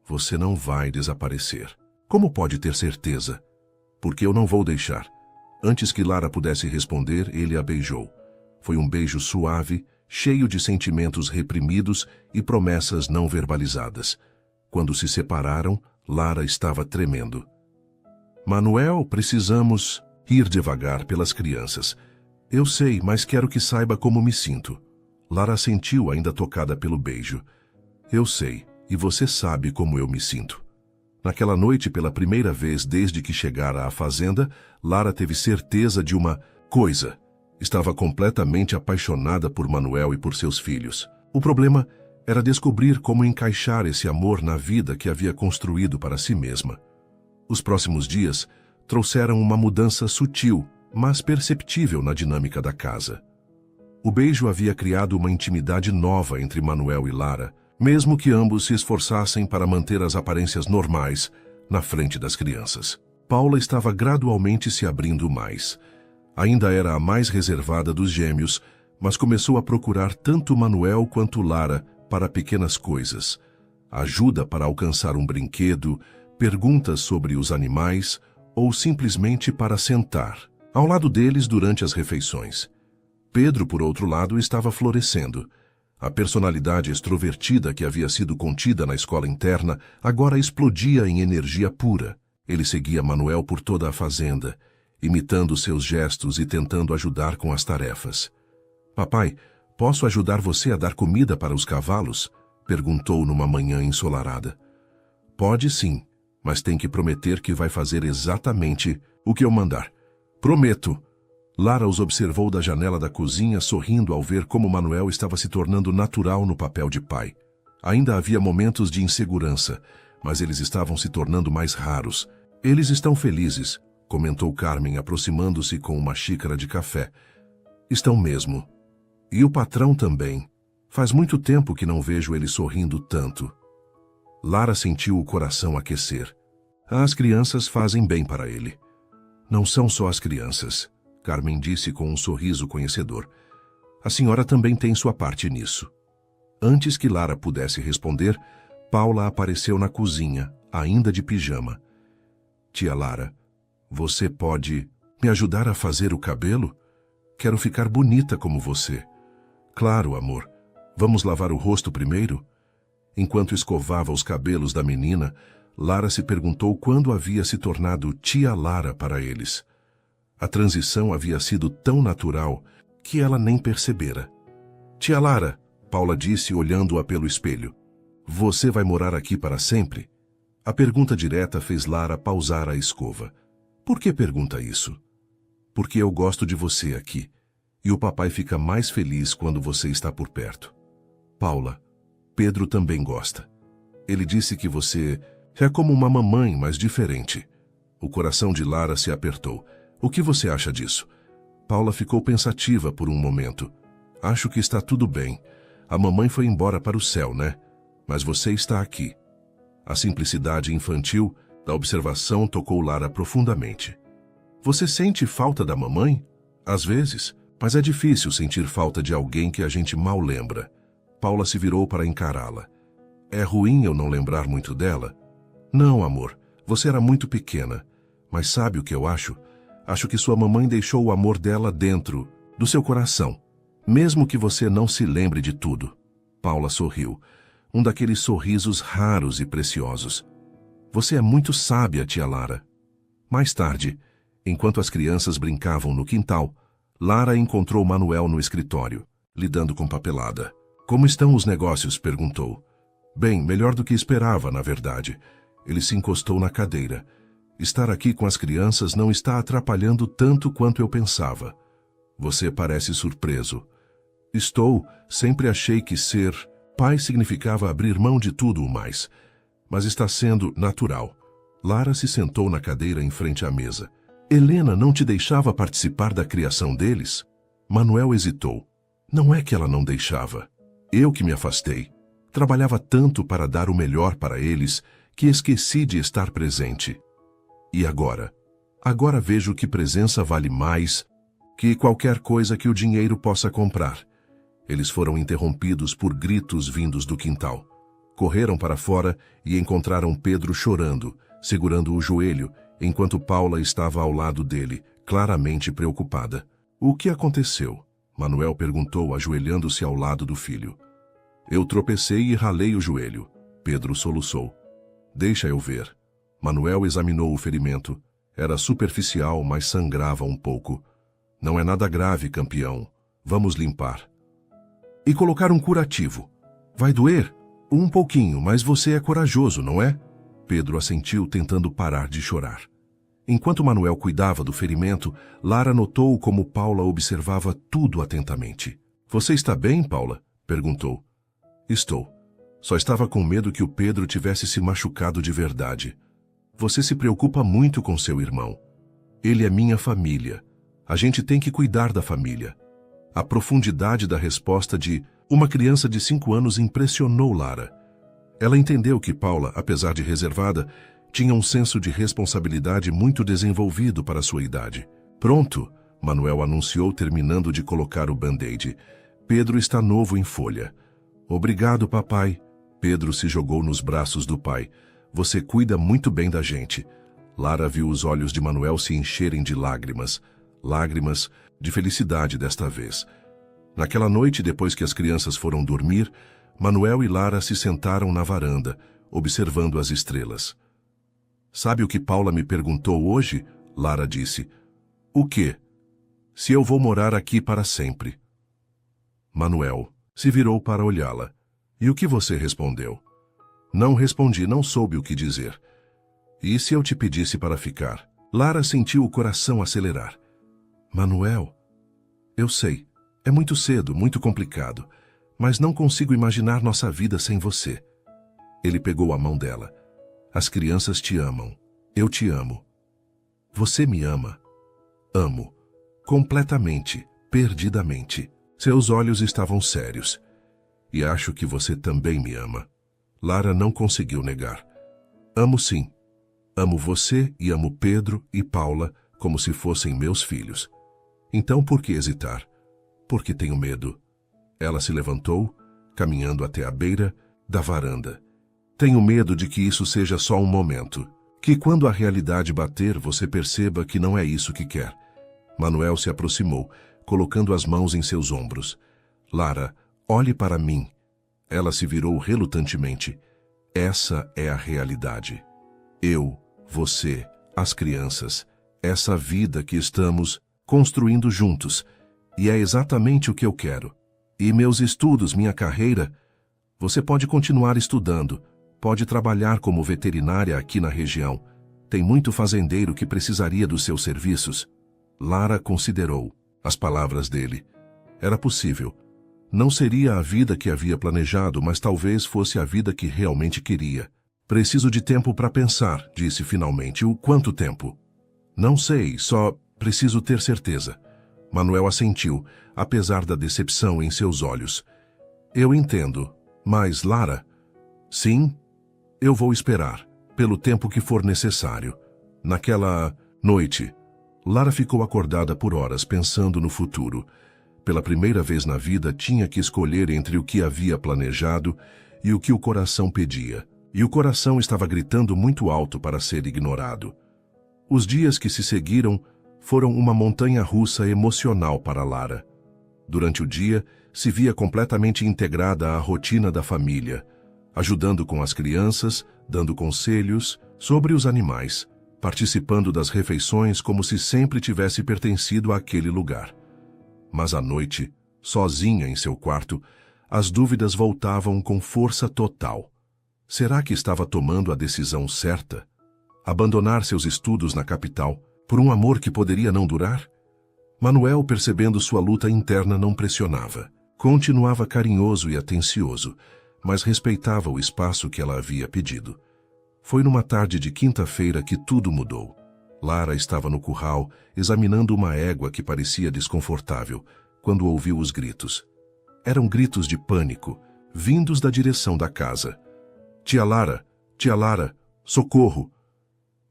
Você não vai desaparecer. Como pode ter certeza? Porque eu não vou deixar. Antes que Lara pudesse responder, ele a beijou. Foi um beijo suave, cheio de sentimentos reprimidos e promessas não verbalizadas. Quando se separaram, Lara estava tremendo. Manuel, precisamos ir devagar pelas crianças. Eu sei, mas quero que saiba como me sinto. Lara assentiu, ainda tocada pelo beijo. Eu sei, e você sabe como eu me sinto. Naquela noite, pela primeira vez desde que chegara à fazenda, Lara teve certeza de uma coisa. Estava completamente apaixonada por Manuel e por seus filhos. O problema era descobrir como encaixar esse amor na vida que havia construído para si mesma. Os próximos dias trouxeram uma mudança sutil, mas perceptível na dinâmica da casa. O beijo havia criado uma intimidade nova entre Manuel e Lara, mesmo que ambos se esforçassem para manter as aparências normais na frente das crianças. Paula estava gradualmente se abrindo mais. Ainda era a mais reservada dos gêmeos, mas começou a procurar tanto Manuel quanto Lara para pequenas coisas. Ajuda para alcançar um brinquedo, perguntas sobre os animais ou simplesmente para sentar ao lado deles durante as refeições. Pedro, por outro lado, estava florescendo. A personalidade extrovertida que havia sido contida na escola interna agora explodia em energia pura. Ele seguia Manuel por toda a fazenda, imitando seus gestos e tentando ajudar com as tarefas. "Papai, posso ajudar você a dar comida para os cavalos?" perguntou numa manhã ensolarada. "Pode sim, mas tem que prometer que vai fazer exatamente o que eu mandar." "Prometo." Lara os observou da janela da cozinha, sorrindo ao ver como Manuel estava se tornando natural no papel de pai. Ainda havia momentos de insegurança, mas eles estavam se tornando mais raros. "Eles estão felizes", comentou Carmen, aproximando-se com uma xícara de café. "Estão mesmo. E o patrão também. Faz muito tempo que não vejo ele sorrindo tanto." Lara sentiu o coração aquecer. As crianças fazem bem para ele. "Não são só as crianças", Carmen disse com um sorriso conhecedor. "A senhora também tem sua parte nisso." Antes que Lara pudesse responder, Paula apareceu na cozinha, ainda de pijama. "Tia Lara, você pode me ajudar a fazer o cabelo? Quero ficar bonita como você." "Claro, amor. Vamos lavar o rosto primeiro?" Enquanto escovava os cabelos da menina, Lara se perguntou quando havia se tornado tia Lara para eles. A transição havia sido tão natural que ela nem percebera. "Tia Lara", Paula disse olhando-a pelo espelho, "você vai morar aqui para sempre?" A pergunta direta fez Lara pausar a escova. "Por que pergunta isso?" "Porque eu gosto de você aqui, e o papai fica mais feliz quando você está por perto." "Paula, Pedro também gosta. Ele disse que você é como uma mamãe, mas diferente." O coração de Lara se apertou. "O que você acha disso?" Paula ficou pensativa por um momento. "Acho que está tudo bem. A mamãe foi embora para o céu, né? Mas você está aqui." A simplicidade infantil da observação tocou Lara profundamente. "Você sente falta da mamãe?" "Às vezes, mas é difícil sentir falta de alguém que a gente mal lembra." Paula se virou para encará-la. "É ruim eu não lembrar muito dela?" "Não, amor. Você era muito pequena. Mas sabe o que eu acho? Acho que sua mamãe deixou o amor dela dentro do seu coração, mesmo que você não se lembre de tudo." Paula sorriu, um daqueles sorrisos raros e preciosos. "Você é muito sábia, tia Lara." Mais tarde, enquanto as crianças brincavam no quintal, Lara encontrou Manuel no escritório, lidando com papelada. "Como estão os negócios?" perguntou. "Bem, melhor do que esperava, na verdade." Ele se encostou na cadeira. "Estar aqui com as crianças não está atrapalhando tanto quanto eu pensava." "Você parece surpreso." "Estou. Sempre achei que ser pai significava abrir mão de tudo o mais. Mas está sendo natural." Lara se sentou na cadeira em frente à mesa. "Helena não te deixava participar da criação deles?" Manuel hesitou. "Não é que ela não deixava. Eu que me afastei. Trabalhava tanto para dar o melhor para eles que esqueci de estar presente. E agora? Agora vejo que presença vale mais que qualquer coisa que o dinheiro possa comprar." Eles foram interrompidos por gritos vindos do quintal. Correram para fora e encontraram Pedro chorando, segurando o joelho, enquanto Paula estava ao lado dele, claramente preocupada. "O que aconteceu?" Manuel perguntou, ajoelhando-se ao lado do filho. "Eu tropecei e ralei o joelho." Pedro soluçou. "Deixa eu ver." Manuel examinou o ferimento. Era superficial, mas sangrava um pouco. "Não é nada grave, campeão. Vamos limpar." "E colocar um curativo. Vai doer?" "Um pouquinho, mas você é corajoso, não é?" Pedro assentiu, tentando parar de chorar. Enquanto Manuel cuidava do ferimento, Lara notou como Paula observava tudo atentamente. Você está bem, Paula? Perguntou. Estou. Só estava com medo que o Pedro tivesse se machucado de verdade. Você se preocupa muito com seu irmão. Ele é minha família. A gente tem que cuidar da família. A profundidade da resposta de uma criança de 5 anos impressionou Lara. Ela entendeu que Paula, apesar de reservada, tinha um senso de responsabilidade muito desenvolvido para sua idade. Pronto, Manuel anunciou, terminando de colocar o band-aid. Pedro está novo em folha. Obrigado, papai. Pedro se jogou nos braços do pai. Você cuida muito bem da gente. Lara viu os olhos de Manuel se encherem de lágrimas. Lágrimas de felicidade desta vez. Naquela noite, depois que as crianças foram dormir, Manuel e Lara se sentaram na varanda, observando as estrelas. Sabe o que Paula me perguntou hoje? Lara disse. O quê? Se eu vou morar aqui para sempre. Manuel se virou para olhá-la. E o que você respondeu? Não respondi, não soube o que dizer. E se eu te pedisse para ficar? Lara sentiu o coração acelerar. Manuel, eu sei, é muito cedo, muito complicado, mas não consigo imaginar nossa vida sem você. Ele pegou a mão dela. As crianças te amam. Eu te amo. Você me ama. Amo. Completamente, perdidamente. Seus olhos estavam sérios. E acho que você também me ama. Lara não conseguiu negar. Amo sim. Amo você e amo Pedro e Paula como se fossem meus filhos. Então por que hesitar? Porque tenho medo. Ela se levantou, caminhando até a beira da varanda. Tenho medo de que isso seja só um momento. Que quando a realidade bater, você perceba que não é isso que quer. Manuel se aproximou, colocando as mãos em seus ombros. Lara, olhe para mim. Ela se virou relutantemente. Essa é a realidade. Eu, você, as crianças, essa vida que estamos construindo juntos. E é exatamente o que eu quero. E meus estudos, minha carreira, você pode continuar estudando, pode trabalhar como veterinária aqui na região. Tem muito fazendeiro que precisaria dos seus serviços. Lara considerou as palavras dele. Era possível. Não seria a vida que havia planejado, mas talvez fosse a vida que realmente queria. Preciso de tempo para pensar, disse finalmente. O quanto tempo? Não sei, só preciso ter certeza. Manuel assentiu, apesar da decepção em seus olhos. Eu entendo, mas Lara... Sim, eu vou esperar, pelo tempo que for necessário. Naquela noite, Lara ficou acordada por horas pensando no futuro. Pela primeira vez na vida, tinha que escolher entre o que havia planejado e o que o coração pedia. E o coração estava gritando muito alto para ser ignorado. Os dias que se seguiram foram uma montanha-russa emocional para Lara. Durante o dia, se via completamente integrada à rotina da família, ajudando com as crianças, dando conselhos sobre os animais, participando das refeições como se sempre tivesse pertencido àquele lugar. Mas à noite, sozinha em seu quarto, as dúvidas voltavam com força total. Será que estava tomando a decisão certa? Abandonar seus estudos na capital por um amor que poderia não durar? Manuel, percebendo sua luta interna, não pressionava. Continuava carinhoso e atencioso, mas respeitava o espaço que ela havia pedido. Foi numa tarde de quinta-feira que tudo mudou. Lara estava no curral, examinando uma égua que parecia desconfortável, quando ouviu os gritos. Eram gritos de pânico, vindos da direção da casa. Tia Lara, socorro!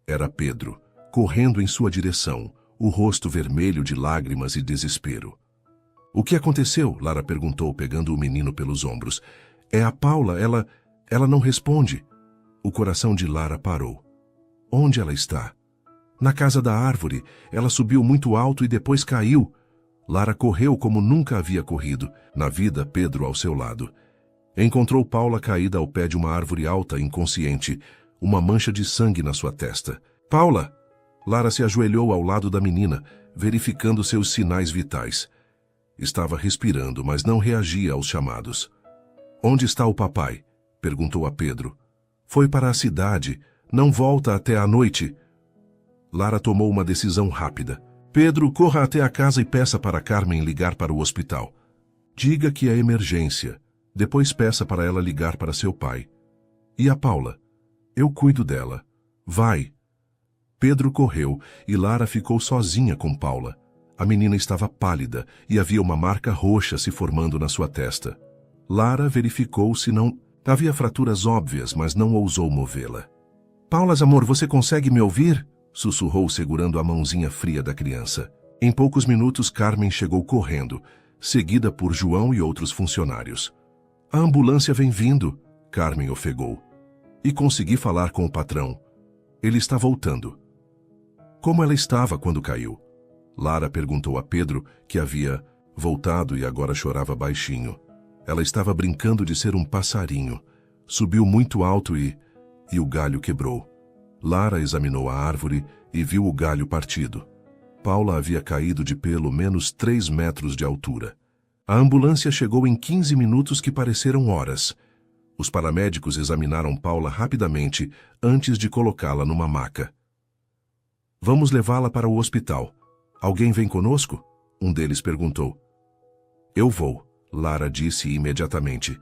Era Pedro, correndo em sua direção, o rosto vermelho de lágrimas e desespero. O que aconteceu? Lara perguntou, pegando o menino pelos ombros. É a Paula, ela não responde. O coração de Lara parou. Onde ela está? Na casa da árvore. Ela subiu muito alto e depois caiu. Lara correu como nunca havia corrido, na vida, Pedro ao seu lado. Encontrou Paula caída ao pé de uma árvore alta, inconsciente, uma mancha de sangue na sua testa. Paula! Lara se ajoelhou ao lado da menina, verificando seus sinais vitais. Estava respirando, mas não reagia aos chamados. Onde está o papai? Perguntou a Pedro. Foi para a cidade. Não volta até a noite. Lara tomou uma decisão rápida. Pedro, corra até a casa e peça para Carmen ligar para o hospital. Diga que é emergência. Depois peça para ela ligar para seu pai. E a Paula? Eu cuido dela. Vai. Pedro correu e Lara ficou sozinha com Paula. A menina estava pálida e havia uma marca roxa se formando na sua testa. Lara verificou se não... Havia fraturas óbvias, mas não ousou movê-la. Paulas, amor, você consegue me ouvir? Sussurrou segurando a mãozinha fria da criança. Em poucos minutos, Carmen chegou correndo, seguida por João e outros funcionários. A ambulância vem vindo, Carmen ofegou. E consegui falar com o patrão. Ele está voltando. Como ela estava quando caiu? Lara perguntou a Pedro, que havia voltado e agora chorava baixinho. Ela estava brincando de ser um passarinho. Subiu muito alto e o galho quebrou. Lara examinou a árvore e viu o galho partido. Paula havia caído de pelo menos 3 metros de altura. A ambulância chegou em 15 minutos que pareceram horas. Os paramédicos examinaram Paula rapidamente antes de colocá-la numa maca. Vamos levá-la para o hospital. Alguém vem conosco? Um deles perguntou. Eu vou, Lara disse imediatamente.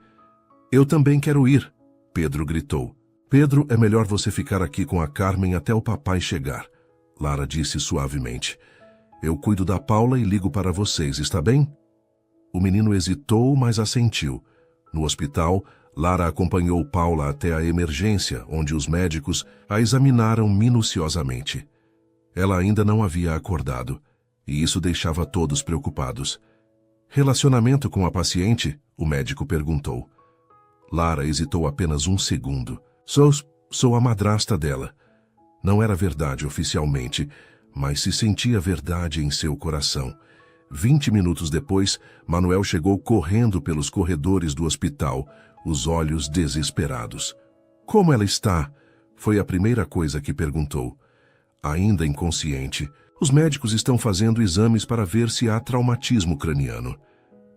Eu também quero ir, Pedro gritou. Pedro, é melhor você ficar aqui com a Carmen até o papai chegar, Lara disse suavemente. Eu cuido da Paula e ligo para vocês, está bem? O menino hesitou, mas assentiu. No hospital, Lara acompanhou Paula até a emergência, onde os médicos a examinaram minuciosamente. Ela ainda não havia acordado, e isso deixava todos preocupados. Relacionamento com a paciente? O médico perguntou. Lara hesitou apenas um segundo. Sou a madrasta dela. Não era verdade oficialmente, mas se sentia verdade em seu coração. 20 minutos depois, Manuel chegou correndo pelos corredores do hospital, os olhos desesperados. Como ela está? Foi a primeira coisa que perguntou. Ainda inconsciente, os médicos estão fazendo exames para ver se há traumatismo craniano.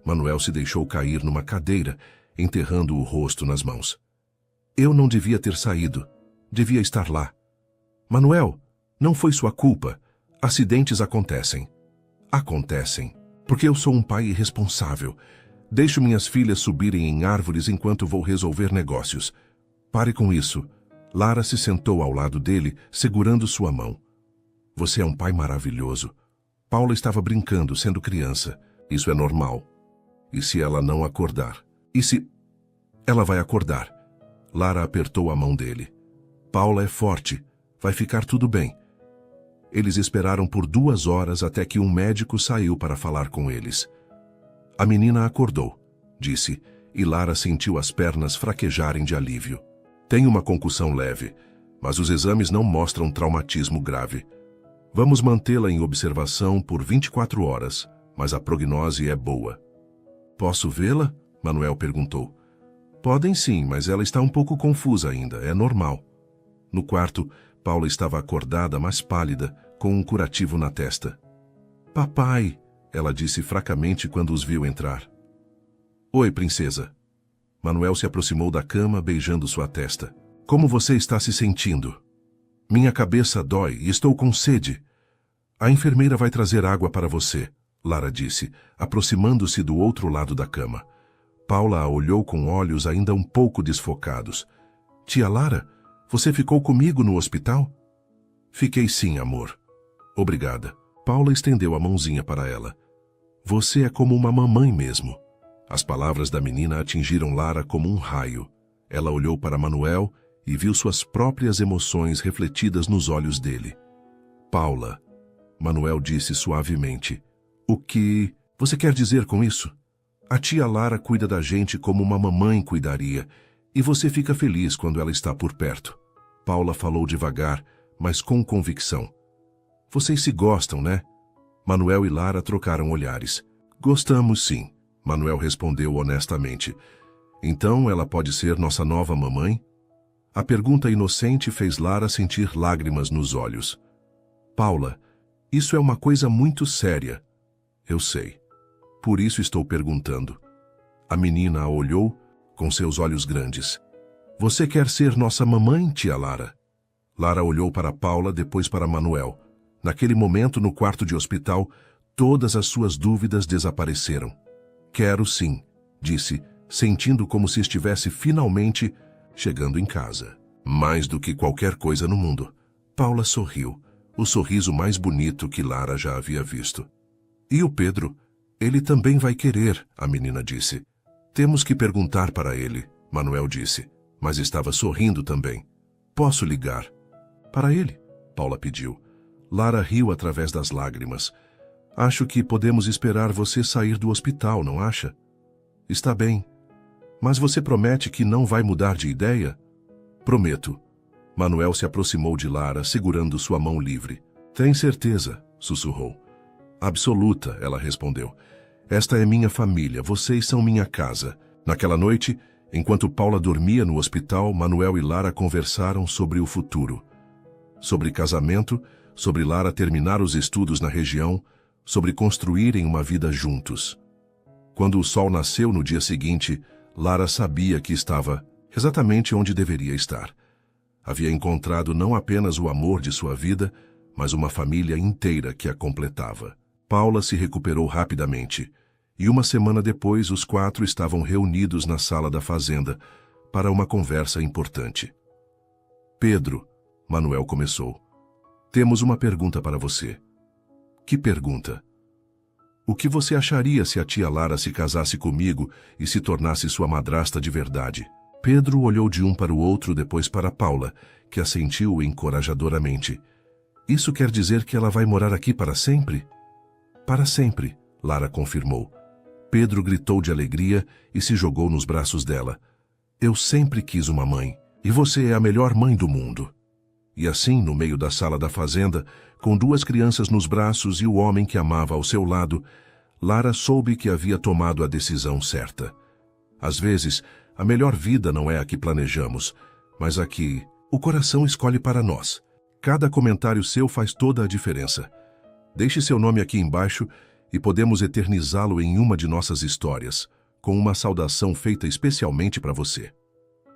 Manuel se deixou cair numa cadeira, enterrando o rosto nas mãos. Eu não devia ter saído. Devia estar lá. Manuel, não foi sua culpa. Acidentes acontecem. Acontecem. Porque eu sou um pai irresponsável. Deixo minhas filhas subirem em árvores enquanto vou resolver negócios. Pare com isso. Lara se sentou ao lado dele, segurando sua mão. Você é um pai maravilhoso. Paula estava brincando, sendo criança. Isso é normal. E se ela não acordar? E se... Ela vai acordar. Lara apertou a mão dele. Paula é forte. Vai ficar tudo bem. Eles esperaram por 2 horas até que um médico saiu para falar com eles. A menina acordou, disse, e Lara sentiu as pernas fraquejarem de alívio. Tem uma concussão leve, mas os exames não mostram traumatismo grave. Vamos mantê-la em observação por 24 horas, mas a prognose é boa. Posso vê-la? Manuel perguntou. Podem sim, mas ela está um pouco confusa ainda, é normal. No quarto, Paula estava acordada, mas pálida, com um curativo na testa. Papai, ela disse fracamente quando os viu entrar. Oi, princesa. Manuel se aproximou da cama, beijando sua testa. Como você está se sentindo? Minha cabeça dói e estou com sede. A enfermeira vai trazer água para você, Lara disse, aproximando-se do outro lado da cama. Paula a olhou com olhos ainda um pouco desfocados. Tia Lara, você ficou comigo no hospital? Fiquei sim, amor. Obrigada. Paula estendeu a mãozinha para ela. Você é como uma mamãe mesmo. As palavras da menina atingiram Lara como um raio. Ela olhou para Manuel e viu suas próprias emoções refletidas nos olhos dele. Paula, Manuel disse suavemente. O que você quer dizer com isso? A tia Lara cuida da gente como uma mamãe cuidaria, e você fica feliz quando ela está por perto. Paula falou devagar, mas com convicção. Vocês se gostam, né? Manuel e Lara trocaram olhares. Gostamos sim, Manuel respondeu honestamente. Então ela pode ser nossa nova mamãe? A pergunta inocente fez Lara sentir lágrimas nos olhos. Paula, isso é uma coisa muito séria. Eu sei. Por isso estou perguntando. A menina a olhou com seus olhos grandes. Você quer ser nossa mamãe, tia Lara? Lara olhou para Paula, depois para Manuel. Naquele momento, no quarto de hospital, todas as suas dúvidas desapareceram. Quero sim, disse, sentindo como se estivesse finalmente chegando em casa. Mais do que qualquer coisa no mundo. Paula sorriu, o sorriso mais bonito que Lara já havia visto. E o Pedro? Ele também vai querer, a menina disse. Temos que perguntar para ele, Manuel disse, mas estava sorrindo também. Posso ligar? Para ele, Paula pediu. Lara riu através das lágrimas. Acho que podemos esperar você sair do hospital, não acha? Está bem. Mas você promete que não vai mudar de ideia? Prometo. Manuel se aproximou de Lara, segurando sua mão livre. Tem certeza? Sussurrou. Absoluta, ela respondeu. Esta é minha família, vocês são minha casa. Naquela noite, enquanto Paula dormia no hospital, Manuel e Lara conversaram sobre o futuro. Sobre casamento, sobre Lara terminar os estudos na região, sobre construírem uma vida juntos. Quando o sol nasceu no dia seguinte, Lara sabia que estava exatamente onde deveria estar. Havia encontrado não apenas o amor de sua vida, mas uma família inteira que a completava. Paula se recuperou rapidamente, e uma semana depois os 4 estavam reunidos na sala da fazenda para uma conversa importante. Pedro, Manuel começou, temos uma pergunta para você. Que pergunta? O que você acharia se a tia Lara se casasse comigo e se tornasse sua madrasta de verdade? Pedro olhou de um para o outro, depois para Paula, que assentiu encorajadoramente. Isso quer dizer que ela vai morar aqui para sempre? Para sempre, Lara confirmou. Pedro gritou de alegria e se jogou nos braços dela. Eu sempre quis uma mãe, e você é a melhor mãe do mundo. E assim, no meio da sala da fazenda, com 2 crianças nos braços e o homem que amava ao seu lado, Lara soube que havia tomado a decisão certa. Às vezes, a melhor vida não é a que planejamos, mas a que o coração escolhe para nós. Cada comentário seu faz toda a diferença. Deixe seu nome aqui embaixo e podemos eternizá-lo em uma de nossas histórias, com uma saudação feita especialmente para você.